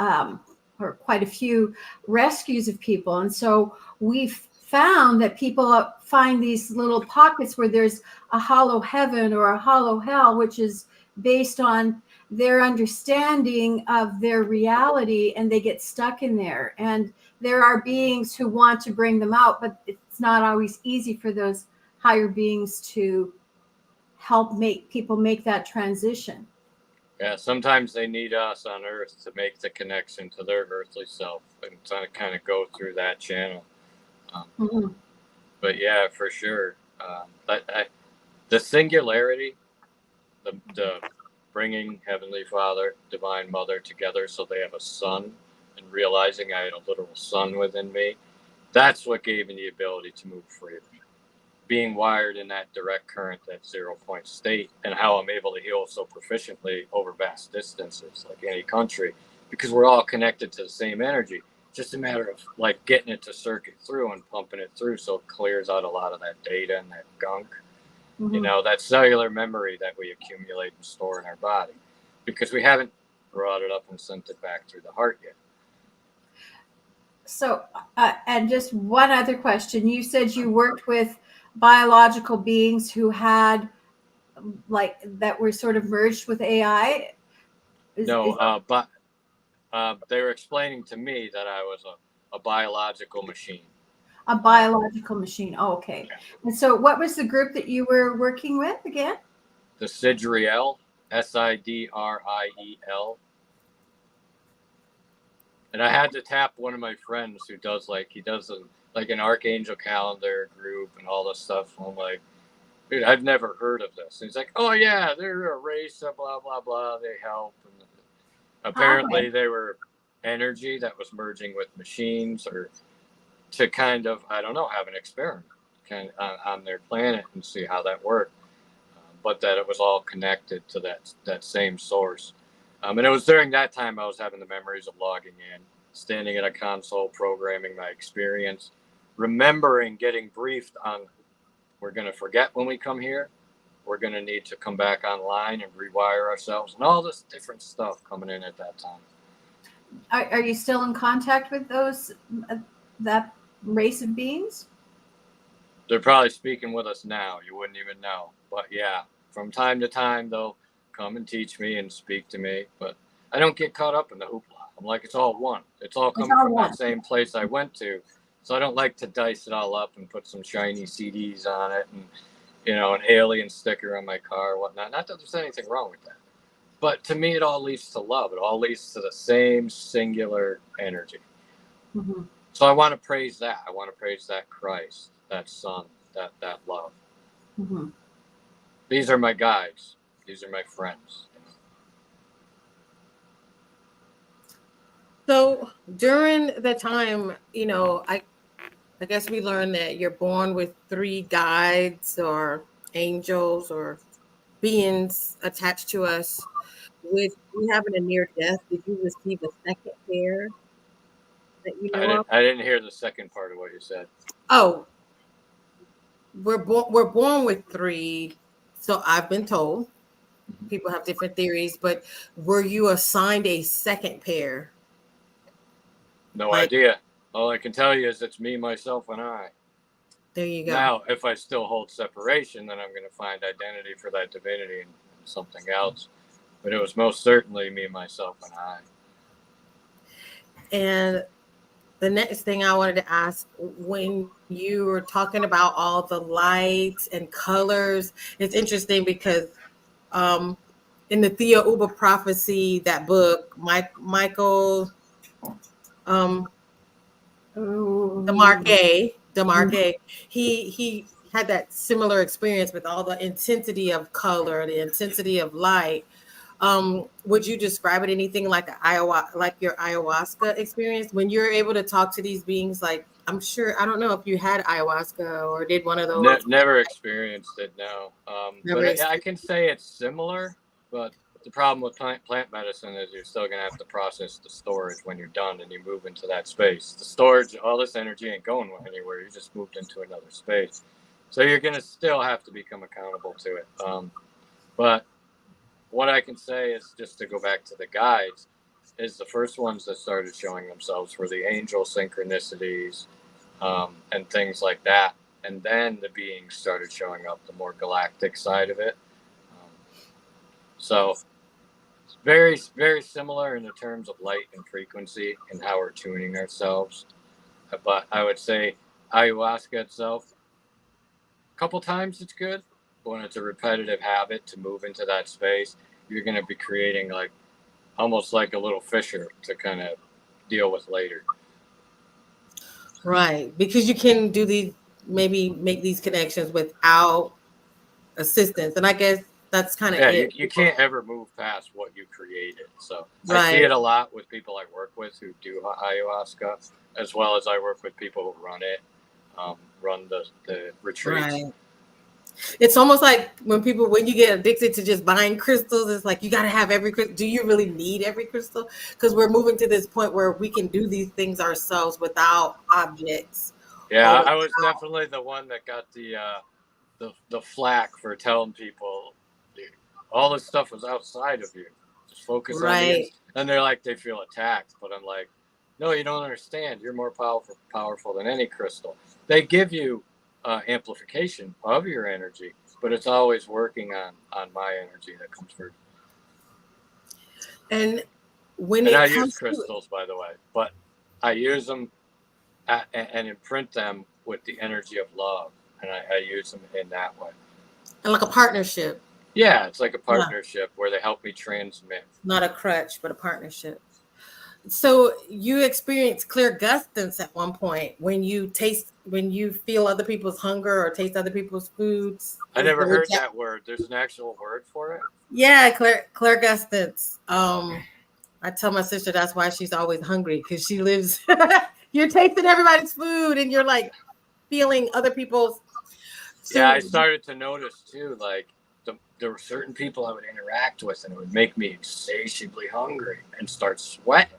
or quite a few rescues of people. And so we've found that people find these little pockets where there's a hollow heaven or a hollow hell, which is based on their understanding of their reality, and they get stuck in there. And there are beings who want to bring them out, but it's not always easy for those higher beings to help make people make that transition. Yeah, sometimes they need us on Earth to make the connection to their earthly self and to kind of go through that channel. Mm-hmm. But yeah, for sure. The singularity, the bringing Heavenly Father, Divine Mother together so they have a son, and realizing I had a literal son within me, that's what gave me the ability to move freely. Being wired in that direct current, that 0 point state, and how I'm able to heal so proficiently over vast distances, like any country, because we're all connected to the same energy. Just a matter of like getting it to circuit through and pumping it through so it clears out a lot of that data and that gunk. Mm-hmm. That cellular memory that we accumulate and store in our body, because we haven't brought it up and sent it back through the heart yet. So, and just one other question. You said you worked with biological beings who had, like, that were sort of merged with AI. But they were explaining to me that I was a biological machine. A biological machine. Oh, okay. And so what was the group that you were working with again? The Sidriel, Sidriel. And I had to tap one of my friends who does an archangel calendar group and all this stuff. And I'm like, dude, I've never heard of this. And he's like, oh yeah, they're a race of blah blah blah. They help. And Apparently they were energy that was merging with machines, or to kind of, I don't know, have an experiment kind of on their planet and see how that worked. But that it was all connected to that same source. And it was during that time I was having the memories of logging in, standing at a console, programming my experience, remembering getting briefed on, we're going to forget when we come here. We're going to need to come back online and rewire ourselves, and all this different stuff coming in at that time. Are you still in contact with those, that race of beings? They're probably speaking with us now. You wouldn't even know. But yeah, from time to time, they'll come and teach me and speak to me. But I don't get caught up in the hoopla. I'm like, it's all one. It's all coming from that same place I went to. So I don't like to dice it all up and put some shiny CDs on it and, you know, an alien sticker on my car or whatnot. Not that there's anything wrong with that. But to me, it all leads to love. It all leads to the same singular energy. Mm-hmm. So I want to praise that. I want to praise that Christ, that Son, that love. Mm-hmm. These are my guides. These are my friends. So during the time, you know, I guess we learned that you're born with 3 guides or angels or beings attached to us. With you having a near death, did you receive a second pair that you know of? I didn't hear the second part of what you said. Oh, we're born with 3. So I've been told. People have different theories, but were you assigned a second pair? No idea. All I can tell you is it's me, myself, and I. There you go. Now, if I still hold separation, then I'm going to find identity for that divinity and something else. But it was most certainly me, myself, and I. And the next thing I wanted to ask, when you were talking about all the lights and colors, it's interesting because in the Thea Uber Prophecy, that book, Michael DeMarque, he had that similar experience with all the intensity of color, the intensity of light. Would you describe it anything like your ayahuasca experience when you're able to talk to these beings? Like, I'm sure, I don't know if you had ayahuasca or did one of those. Never experienced it, no. But I can say it's similar, but the problem with plant medicine is you're still going to have to process the storage when you're done and you move into that space. The storage, all this energy ain't going anywhere. You just moved into another space. So you're going to still have to become accountable to it. But what I can say is, just to go back to the guides, is the first ones that started showing themselves were the angel synchronicities and things like that. And then the beings started showing up, the more galactic side of it. So it's very, very similar in the terms of light and frequency and how we're tuning ourselves. But I would say ayahuasca itself, a couple times it's good. But when it's a repetitive habit to move into that space, you're going to be creating like almost like a little fissure to kind of deal with later. Right. Because you can do these, maybe make these connections without assistance. And I guess that's kind of it. You can't ever move past what you created. So Right. I see it a lot with people I work with who do ayahuasca, as well as I work with people who run it, run the retreats. Right. It's almost like when you get addicted to just buying crystals, it's like you got to have every crystal. Do you really need every crystal? Because we're moving to this point where we can do these things ourselves without objects. Yeah, I was definitely the one that got the flack for telling people all this stuff was outside of you. Just focus on it. And they're like, they feel attacked. But I'm like, no, you don't understand. You're more powerful than any crystal. They give you amplification of your energy, but it's always working on my energy that comes through. And I use crystals, by the way, but I use them and imprint them with the energy of love, and I use them in that way. And like a partnership. Yeah, it's like a partnership where they help me transmit. Not a crutch, but a partnership. So you experienced clairgustance at one point when you feel other people's hunger or taste other people's foods. I never heard that word. There's an actual word for it? Yeah, clairgustance. I tell my sister that's why she's always hungry, because she lives, you're tasting everybody's food and you're like feeling other people's. Yeah, I So, started to notice too, like there were certain people I would interact with, and it would make me insatiably hungry and start sweating.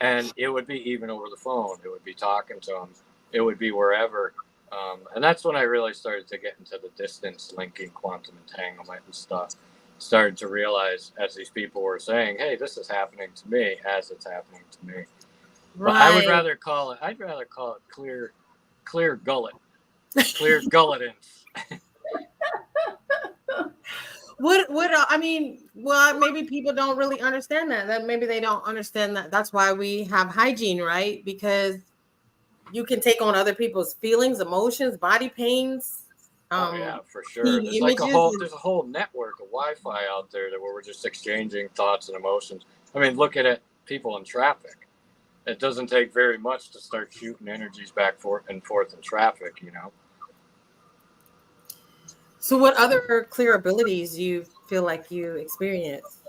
And it would be even over the phone. It would be talking to them. It would be wherever. And that's when I really started to get into the distance linking, quantum entanglement and stuff. Started to realize, as these people were saying, hey, this is happening to me as it's happening to me. But I would right. rather call it, I'd rather call it clear gullet, clear gulletance. What I mean, well, maybe people don't really understand that maybe they don't understand that. That's why we have hygiene, right? Because you can take on other people's feelings, emotions, body pains, Oh yeah, for sure. see images. There's a whole network of Wi-Fi out there where we're just exchanging thoughts and emotions. I mean, look at it, people in traffic. It doesn't take very much to start shooting energies back and forth in traffic, you know. So what other clear abilities do you feel like you experience?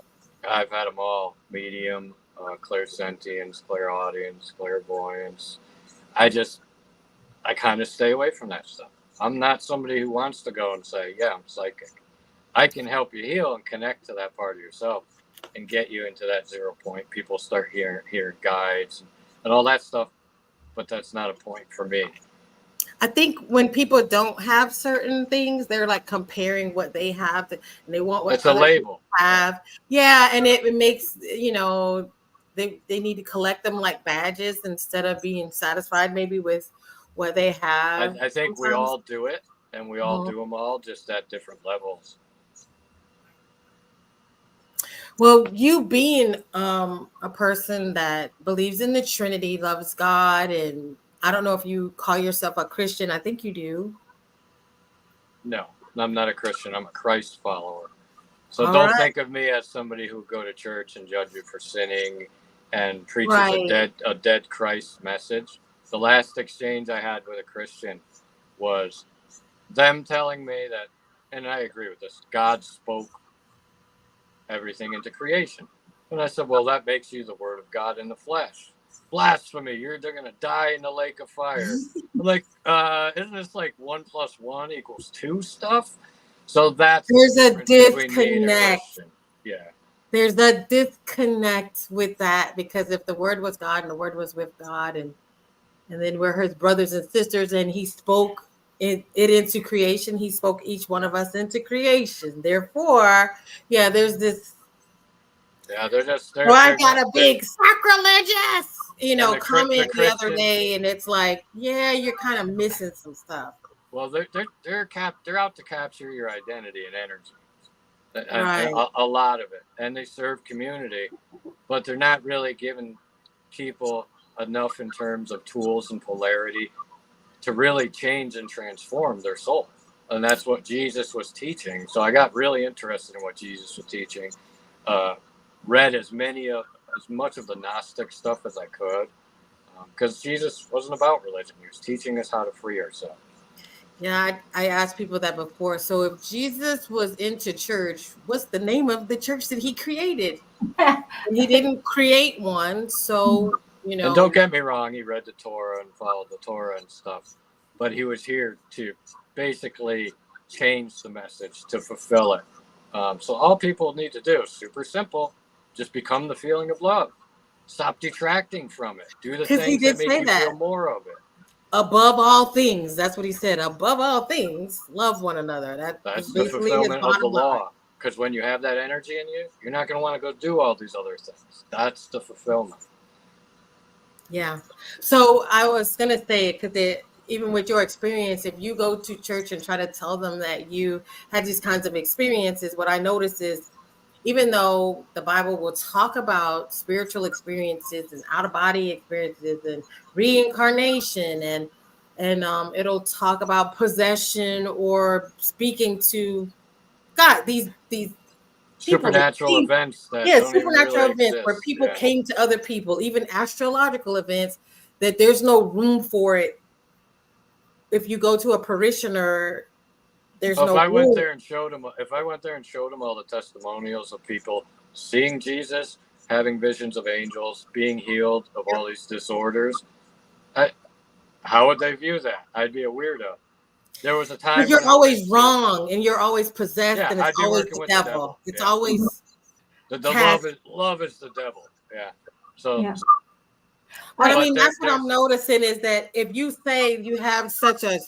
I've had them all: medium, clairsentience, clairaudience, clairvoyance. I kind of stay away from that stuff. I'm not somebody who wants to go and say, yeah, I'm psychic. I can help you heal and connect to that part of yourself and get you into that 0 point. People start hearing guides and all that stuff, but that's not a point for me. I think when people don't have certain things, they're like comparing what they have and they want what it's a label have. Yeah, and it makes, you know, they need to collect them like badges instead of being satisfied maybe with what they have. I think we all do it, and we all do them all, just at different levels. Well, you being a person that believes in the Trinity, loves God, and I don't know if you call yourself a Christian. I think you do. No, I'm not a Christian. I'm a Christ follower. So All don't right. think of me as somebody who go to church and judge you for sinning and preaches a dead Christ message. The last exchange I had with a Christian was them telling me that, and I agree with this, God spoke everything into creation. And I said, well, that makes you the word of God in the flesh. Blasphemy. They're going to die in the lake of fire. I'm like, isn't this like 1 + 1 = 2 stuff? So that's there's the a disconnect. Yeah. There's a disconnect with that, because if the word was God and the word was with God, and then we're his brothers and sisters, and he spoke it into creation, he spoke each one of us into creation. Therefore, yeah, there's this. Yeah, they're just. I got a big sacrilegious, comment the other day, and it's like, yeah, you're kind of missing some stuff. Well, they're out to capture your identity and energy, Right. a lot of it, and they serve community, but they're not really giving people enough in terms of tools and polarity to really change and transform their soul. And that's what Jesus was teaching. So I got really interested in what Jesus was teaching. Read as much of the Gnostic stuff as I could, because Jesus wasn't about religion. He was teaching us how to free ourselves. Yeah, I asked people that before. So if Jesus was into church, what's the name of the church that he created? He didn't create one, so And don't get me wrong, he read the Torah and followed the Torah and stuff, but he was here to basically change the message, to fulfill it. So all people need to do is super simple: just become the feeling of love. Stop detracting from it. Do the things that make you feel more of it. Above all things, that's what he said. Above all things, love one another. That's the fulfillment of the law. Because when you have that energy in you, you're not going to want to go do all these other things. That's the fulfillment. Yeah. So I was going to say, because even with your experience, if you go to church and try to tell them that you had these kinds of experiences, what I notice is, even though the Bible will talk about spiritual experiences and out-of-body experiences and reincarnation, and it'll talk about possession or speaking to God, these supernatural events that supernatural really events exist. Where people came to other people, even astrological events, that there's no room for it. If you go to a parishioner, there's no room. If I went there and showed them all the testimonials of people seeing Jesus, having visions of angels, being healed of all these disorders. How would they view that? I'd be a weirdo. There was a time But you're when I went always to, wrong, and you're always possessed, yeah, and it's I'd be always working the with the devil. devil. It's Yeah, always the cast. love is the devil. Yeah. So, Yeah. But I but mean, that's what I'm there's noticing is that if you say you have such a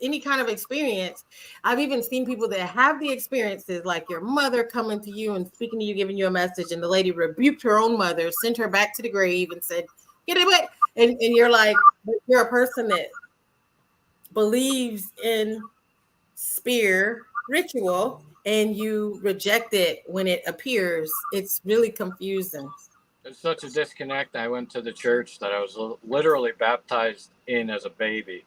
any kind of experience, I've even seen people that have the experiences, like your mother coming to you and speaking to you, giving you a message, and the lady rebuked her own mother, sent her back to the grave, and said, "Get it away." And you're like, but you're a person that believes in spear ritual, and you reject it when it appears. It's really confusing. there's such a disconnect. I went to the church that I was literally baptized in as a baby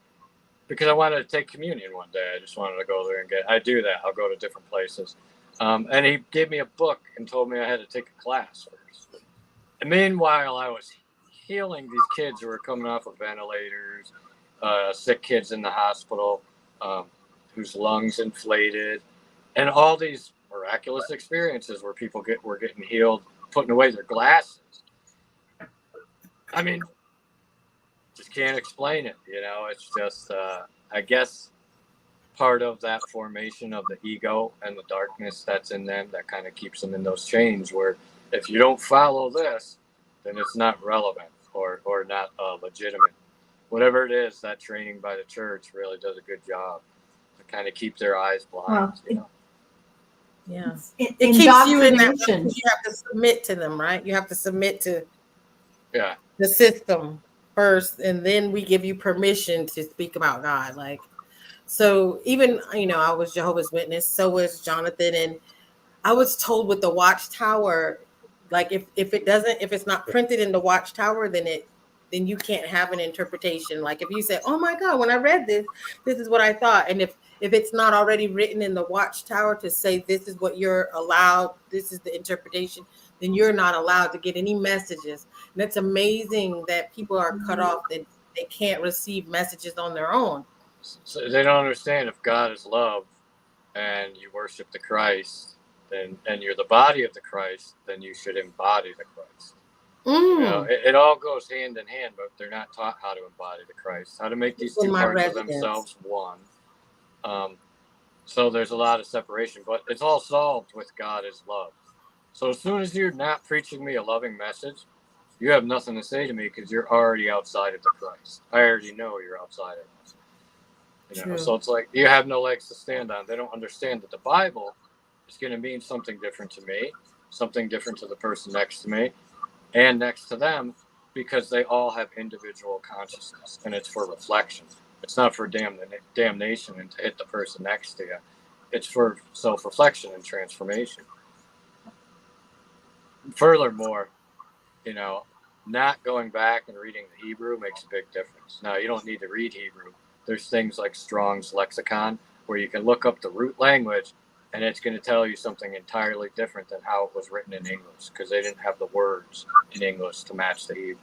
because I wanted to take communion one day. I just wanted to go there and I do that. I'll go to different places. And he gave me a book and told me I had to take a class first. And meanwhile, I was healing these kids who were coming off of ventilators, sick kids in the hospital, whose lungs inflated, and all these miraculous experiences where people were getting healed, putting away their glasses. I mean, just can't explain it. It's just, I guess, part of that formation of the ego and the darkness that's in them that kind of keeps them in those chains where if you don't follow this, then it's not relevant or not legitimate. Whatever it is, that training by the church really does a good job to kind of keep their eyes blind. Yeah. It's It keeps you in that indoctrination. you have to submit to them, right? You have to submit to Yeah. the system first, and then we give you permission to speak about God. Like, so even, I was Jehovah's Witness, so was Jonathan, and I was told with the Watchtower, like if it's not printed in the Watchtower, then you can't have an interpretation. Like if you say, "Oh my God, when I read this is what I thought," and if it's not already written in the Watchtower to say this is what you're allowed, this is the interpretation, then you're not allowed to get any messages. And it's amazing that people are cut off, that they can't receive messages on their own. So they don't understand if God is love and you worship the Christ, and you're the body of the Christ, then you should embody the Christ. It all goes hand in hand, but they're not taught how to embody the Christ, how to make these two parts of themselves one. So there's a lot of separation, but it's all solved with God is love. So as soon as you're not preaching me a loving message, you have nothing to say to me because you're already outside of the Christ. I already know you're outside of us. So it's like you have no legs to stand on. They don't understand that the Bible is going to mean something different to me, something different to the person next to me, and next to them, because they all have individual consciousness, and it's for reflection. It's not for damnation and to hit the person next to you. It's for self-reflection and transformation. Furthermore, not going back and reading the Hebrew makes a big difference. Now, you don't need to read Hebrew. There's things like Strong's Lexicon where you can look up the root language and it's going to tell you something entirely different than how it was written in English because they didn't have the words in English to match the Hebrew.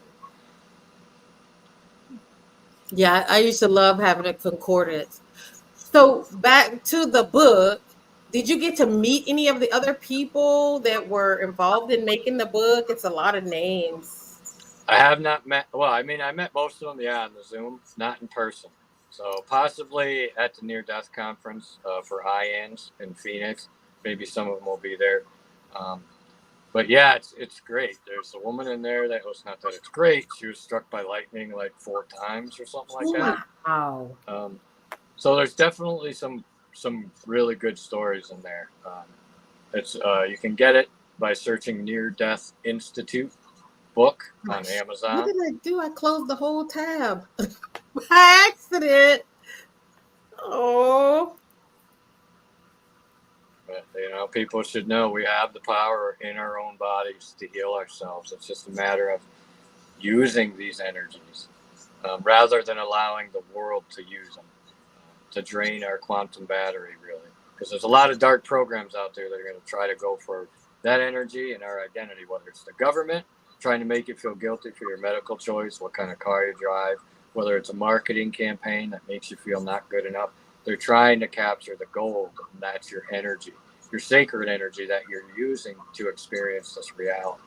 Yeah, I used to love having a concordance. So back to the book, did you get to meet any of the other people that were involved in making the book? It's a lot of names. I have not met, I met most of them, on the Zoom, not in person. So possibly at the near-death conference for IANS in Phoenix. Maybe some of them will be there. But yeah, it's great. There's a woman in there that was not that it's great. She was struck by lightning like 4 times or something like that. Wow. So there's definitely some really good stories in there. It's you can get it by searching Near Death Institute book on Amazon. What did I do? I closed the whole tab by accident. Oh. But, people should know we have the power in our own bodies to heal ourselves. It's just a matter of using these energies rather than allowing the world to use them to drain our quantum battery, really. Because there's a lot of dark programs out there that are going to try to go for that energy and our identity, whether it's the government trying to make you feel guilty for your medical choice, what kind of car you drive, whether it's a marketing campaign that makes you feel not good enough. They're trying to capture the gold, and that's your energy, your sacred energy that you're using to experience this reality.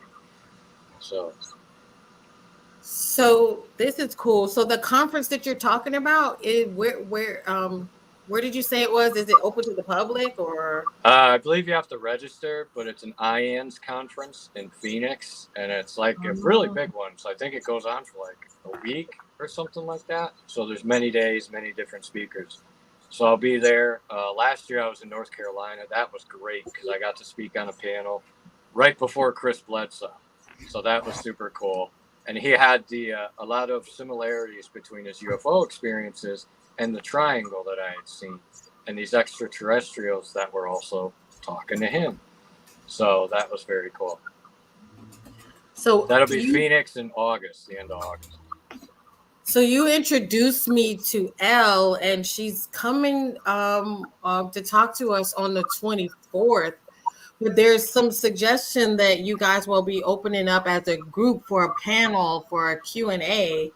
So this is cool. So the conference that you're talking about is where did you say it was? Is it open to the public or? I believe you have to register, but it's an IANS conference in Phoenix, and it's like a really big one. So I think it goes on for like a week or something like that. So there's many days, many different speakers. So I'll be there. Last year I was in North Carolina. That was great because I got to speak on a panel right before Chris Bledsoe. So that was super cool. And he had a lot of similarities between his UFO experiences and the triangle that I had seen, and these extraterrestrials that were also talking to him. So that was very cool. So that'll be Phoenix in August, the end of August. So you introduced me to Elle, and she's coming to talk to us on the 24th. But there's some suggestion that you guys will be opening up as a group for a panel for a Q&A.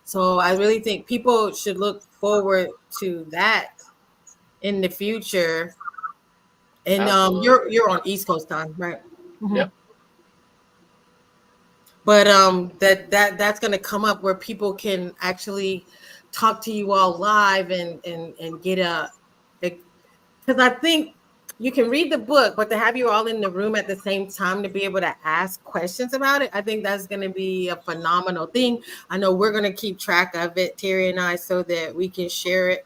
So I really think people should look forward to that in the future. And you're on East Coast time, right? Mm-hmm. Yep. But that's going to come up where people can actually talk to you all live and get because I think you can read the book, but to have you all in the room at the same time to be able to ask questions about it, I think that's going to be a phenomenal thing. I know we're going to keep track of it, Terri and I, so that we can share it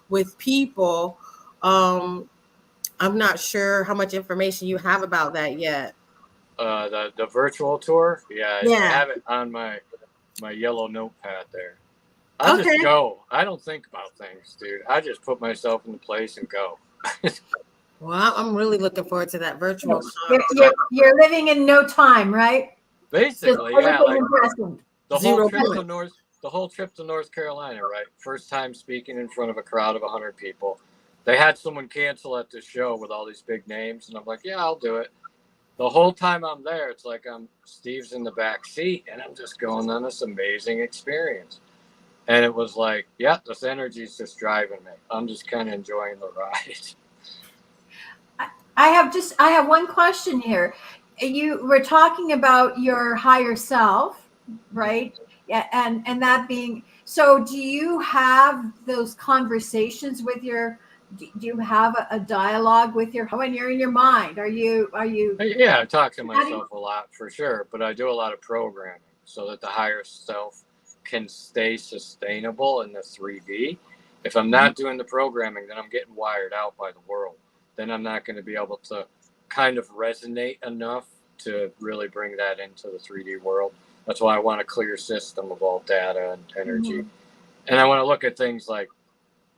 with people. I'm not sure how much information you have about that yet. The virtual tour, I have it on my yellow notepad there. I just go. I don't think about things, dude. I just put myself in the place and go. Well, I'm really looking forward to that virtual. You're living in no time, right? Basically, yeah. Like the whole trip to North Carolina, right? First time speaking in front of a crowd of 100 people. They had someone cancel at the show with all these big names, and I'm like, yeah, I'll do it. The whole time I'm there, it's like Steve's in the back seat, and I'm just going on this amazing experience. And it was like, yeah, this energy is just driving me. I'm just kind of enjoying the ride. I have one question here. You were talking about your higher self, right? Yeah, and that being so. Do you have those conversations with your? Do you have a dialogue with your when you're in your mind? Are you? Yeah, I talk to myself a lot for sure, but I do a lot of programming so that the higher self can stay sustainable in the 3D. If I'm not doing the programming, then I'm getting wired out by the world. Then I'm not going to be able to kind of resonate enough to really bring that into the 3D world. That's why I want a clear system of all data and energy. Mm-hmm. And I want to look at things like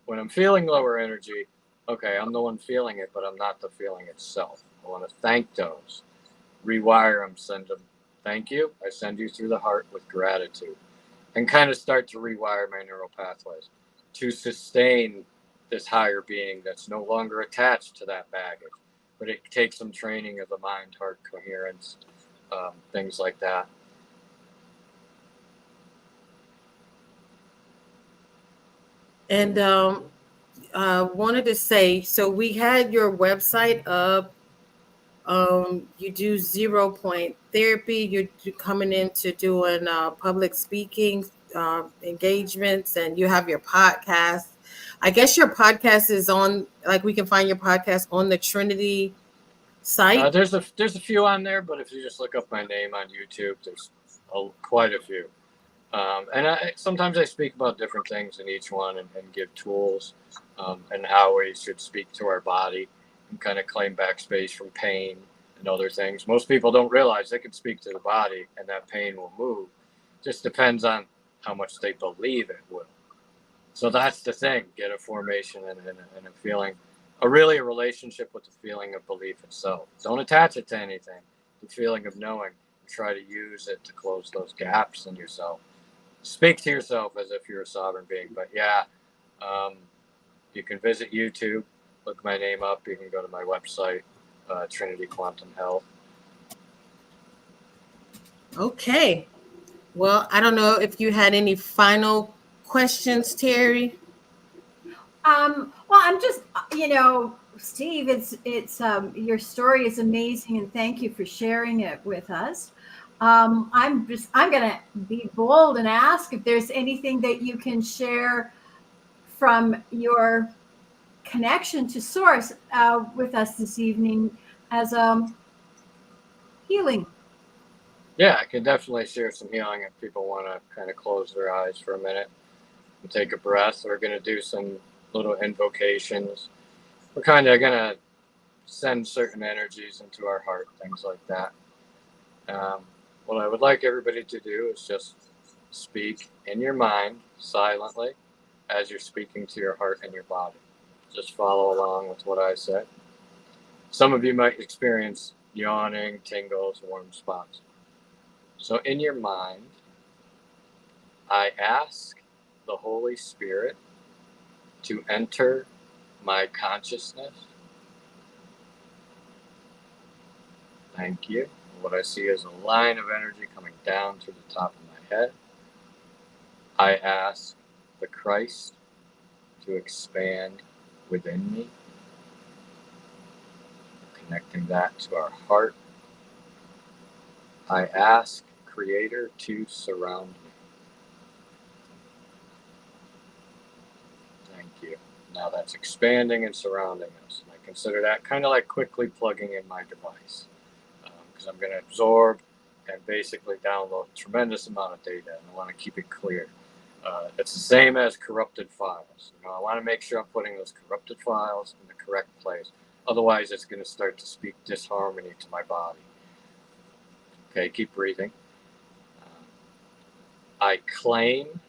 when I'm feeling lower energy, okay, I'm the one feeling it, but I'm not the feeling itself. I want to thank those, rewire them, send them, thank you. I send you through the heart with gratitude, and kind of start to rewire my neural pathways to sustain this higher being that's no longer attached to that baggage. But it takes some training of the mind, heart coherence, things like that. And wanted to say, so we had your website up. You do 0 point therapy. You're coming into doing public speaking engagements, and you have your podcast. I guess your podcast is on, like, we can find your podcast on the Trinity site. There's a few on there, but if you just look up my name on YouTube, there's quite a few. And sometimes I speak about different things in each one and give tools and how we should speak to our body and kind of claim back space from pain and other things. Most people don't realize they can speak to the body and that pain will move. Just depends on how much they believe it will. So that's the thing. Get a formation and a feeling, a relationship with the feeling of belief itself. Don't attach it to anything. The feeling of knowing. Try to use it to close those gaps in yourself. Speak to yourself as if you're a sovereign being. But yeah, you can visit YouTube, look my name up. You can go to my website, Trinity Quantum Health. Okay. Well, I don't know if you had any final questions, Terri. Well, I'm just, Steve, it's your story is amazing, and thank you for sharing it with us. I'm going to be bold and ask if there's anything that you can share from your connection to source with us this evening as healing. Yeah, I can definitely share some healing if people want to kind of close their eyes for a minute and take a breath. We're going to do some little invocations. We're kind of going to send certain energies into our heart, things like that. What I would like everybody to do is just speak in your mind silently as you're speaking to your heart and your body. Just follow along with what I said. Some of you might experience yawning, tingles, warm spots. So in your mind, I ask the Holy Spirit to enter my consciousness. Thank you. What I see is a line of energy coming down to the top of my head. I ask the Christ to expand within me, connecting that to our heart. I ask Creator to surround me. Thank you. Now that's expanding and surrounding us. And I consider that kind of like quickly plugging in my device, because I'm going to absorb and basically download a tremendous amount of data, and I want to keep it clear. It's the same as corrupted files. I want to make sure I'm putting those corrupted files in the correct place. Otherwise, it's going to start to speak disharmony to my body. Okay, keep breathing. I claim,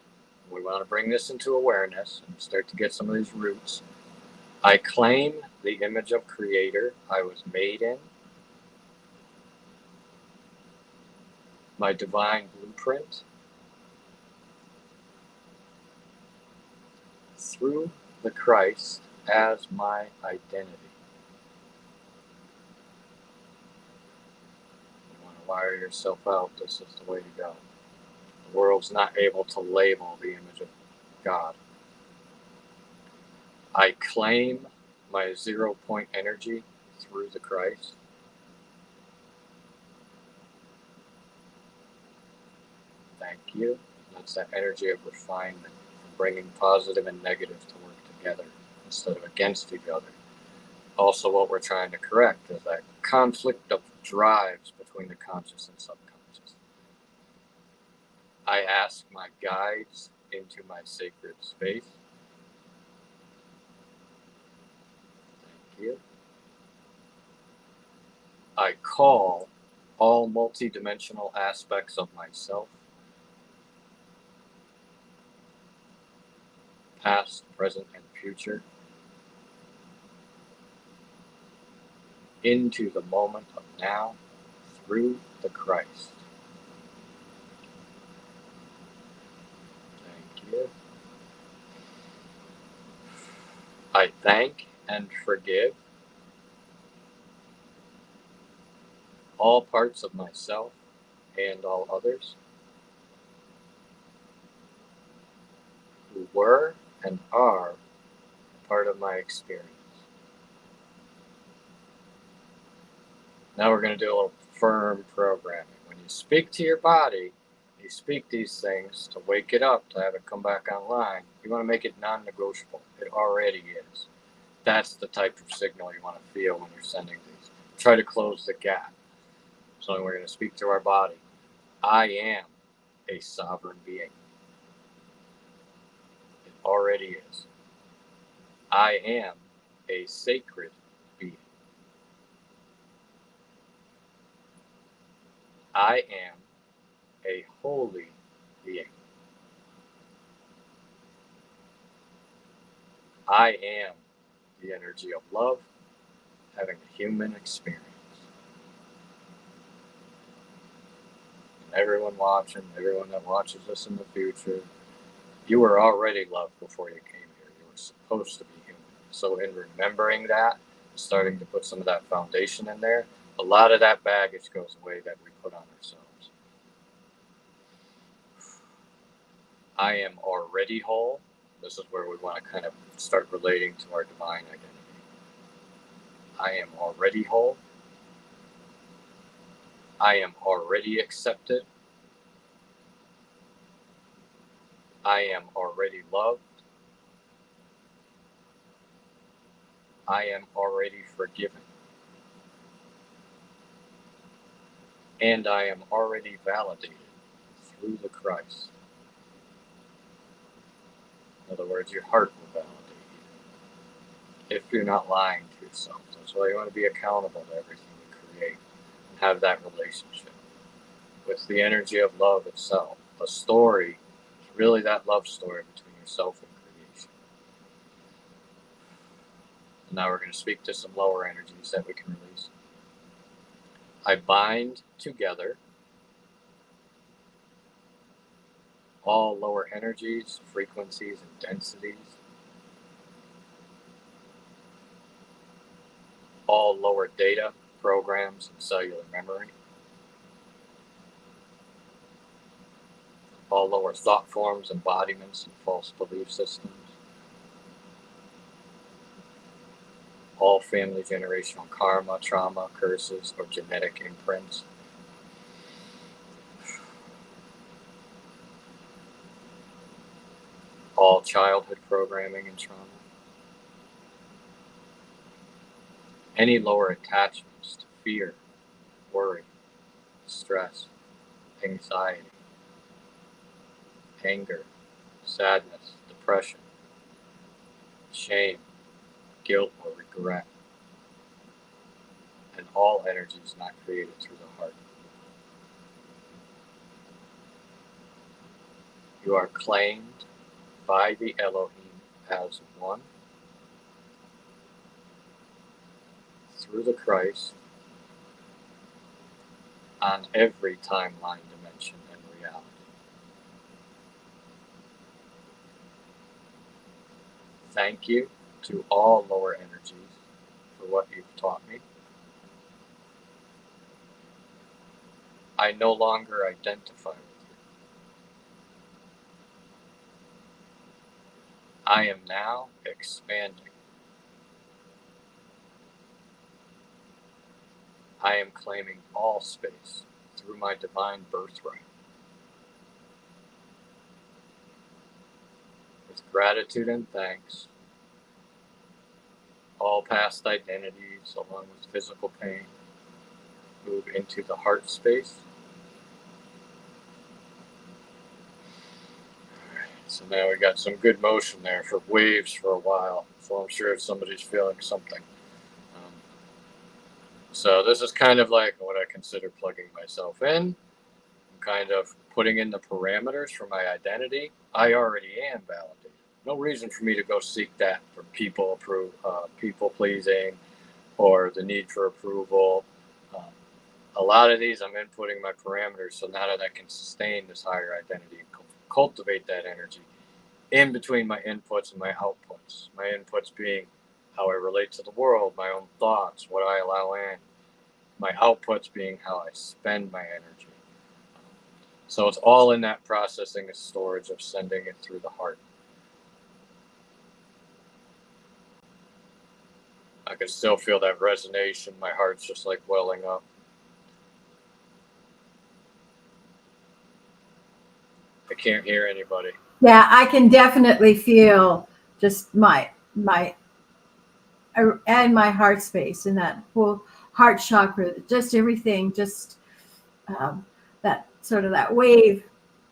we want to bring this into awareness and start to get some of these roots. I claim the image of Creator I was made in, my divine blueprint, through the Christ as my identity. You want to wire yourself out, this is the way to go. The world's not able to label the image of God. I claim my 0 point energy through the Christ. Thank you. That's that energy of refinement, bringing positive and negative to work together instead of against each other. Also, what we're trying to correct is that conflict of drives between the conscious and subconscious. I ask my guides into my sacred space. Thank you. I call all multidimensional aspects of myself, past, present, and future, into the moment of now through the Christ. Thank you. I thank and forgive all parts of myself and all others who were and are part of my experience. Now we're going to do a little firm programming. When you speak to your body, you speak these things to wake it up, to have it come back online. You want to make it non-negotiable. It already is. That's the type of signal you want to feel when you're sending these. Try to close the gap. So we're going to speak to our body. I am a sovereign being. It already is. I am a sacred being. I am a holy being. I am the energy of love, having a human experience. And everyone watching, everyone that watches us in the future, you were already loved before you came here. You were supposed to be human. So in remembering that, starting to put some of that foundation in there, a lot of that baggage goes away that we put on ourselves. I am already whole. This is where we want to kind of start relating to our divine identity. I am already whole. I am already accepted. I am already loved. I am already forgiven. And I am already validated through the Christ. In other words, your heart will validate you if you're not lying to yourself. That's why you want to be accountable to everything you create and have that relationship with the energy of love itself. A story is really that love story between yourself and creation. And now we're going to speak to some lower energies that we can release. I bind together all lower energies, frequencies, and densities, all lower data, programs, and cellular memory, all lower thought forms, embodiments, and false belief systems, all family generational karma, trauma, curses, or genetic imprints, all childhood programming and trauma, any lower attachments to fear, worry, stress, anxiety, anger, sadness, depression, shame, guilt, or regret, and all energies not created through the heart. You are claimed by the Elohim as one through the Christ on every timeline, dimension, and reality. Thank you to all lower energies for what you've taught me. I no longer identify with you. I am now expanding. I am claiming all space through my divine birthright. With gratitude and thanks, all past identities, along with physical pain, move into the heart space. So now we got some good motion there for waves for a while. So I'm sure somebody's feeling something. So this is kind of like what I consider plugging myself in. I'm kind of putting in the parameters for my identity. I already am validated. No reason for me to go seek that for people pleasing, or the need for approval. A lot of these I'm inputting my parameters, so now that I can sustain this higher identity and cultivate that energy in between my inputs and my outputs. My inputs being how I relate to the world, my own thoughts, what I allow in. My outputs being how I spend my energy. So it's all in that processing and storage of sending it through the heart. I can still feel that resonation. My heart's just like welling up. I can't hear anybody. Yeah, I can definitely feel just my and my heart space and that whole heart chakra, just everything, just that sort of that wave.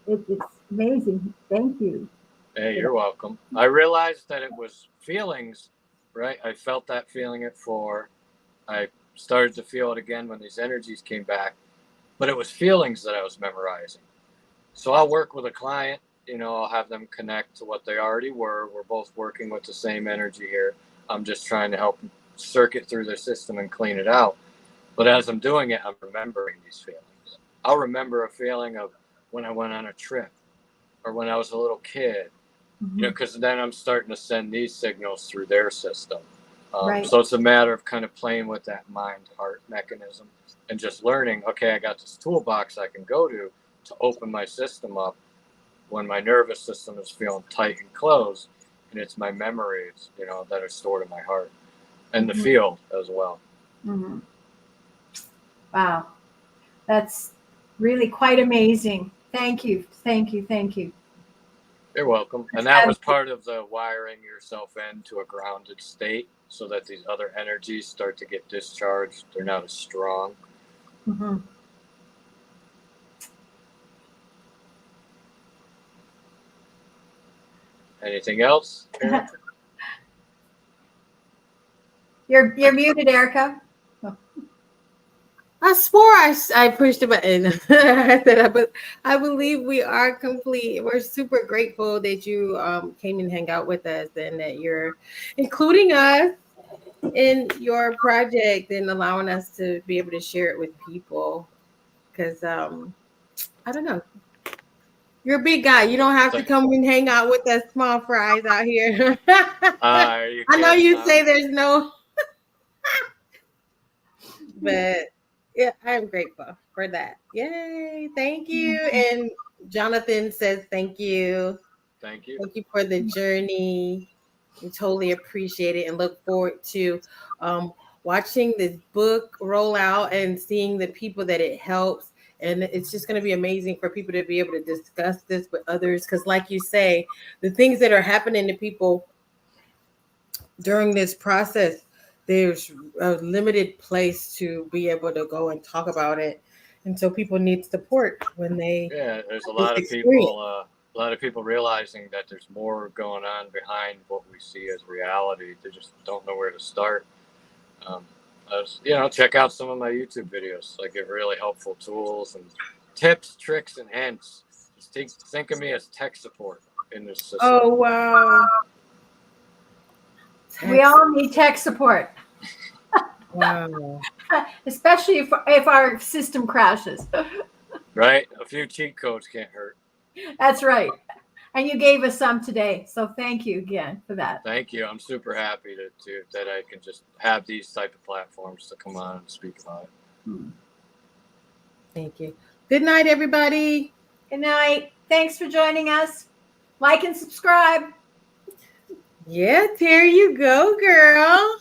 It's amazing. Thank you. Hey, you're welcome. I realized that it was feelings, right? I felt that feeling at 4. I started to feel it again when these energies came back, but it was feelings that I was memorizing. So I'll work with a client, I'll have them connect to what they already were. We're both working with the same energy here. I'm just trying to help them circuit through their system and clean it out. But as I'm doing it, I'm remembering these feelings. I'll remember a feeling of when I went on a trip or when I was a little kid, because then I'm starting to send these signals through their system. Right. So it's a matter of kind of playing with that mind-heart mechanism and just learning, okay, I got this toolbox I can go to open my system up when my nervous system is feeling tight and closed, and it's my memories, that are stored in my heart, and the field as well. Wow. That's really quite amazing. Thank you. Thank you. Thank you. You're welcome. And that was part of the wiring yourself into a grounded state so that these other energies start to get discharged. They're not as strong. Mm-hmm. Anything else, Terri? You're muted, Erica. I swore I pushed the button. I said, but I believe we are complete. We're super grateful that you came and hang out with us and that you're including us in your project and allowing us to be able to share it with people. Because I don't know. You're a big guy. You don't have to come and hang out with us small fries out here. I know you say there's no, but yeah, I'm grateful for that. Yay. Thank you. And Jonathan says thank you. Thank you. Thank you for the journey. We totally appreciate it and look forward to watching this book roll out and seeing the people that it helps. And it's just going to be amazing for people to be able to discuss this with others. Because like you say, the things that are happening to people during this process, there's a limited place to be able to go and talk about it. And so people need support when they there's a lot of people realizing that there's more going on behind what we see as reality. They just don't know where to start. Check out some of my YouTube videos. I give really helpful tools and tips, tricks, and hints. Just think of me as tech support in this system. Oh, wow. We all need tech support. Wow. Especially if our system crashes. Right? A few cheat codes can't hurt. That's right. And you gave us some today. So thank you again for that. Thank you. I'm super happy that I can just have these type of platforms to come on and speak about it. Thank you. Good night, everybody. Good night. Thanks for joining us. Like and subscribe. Yeah, there you go, girl.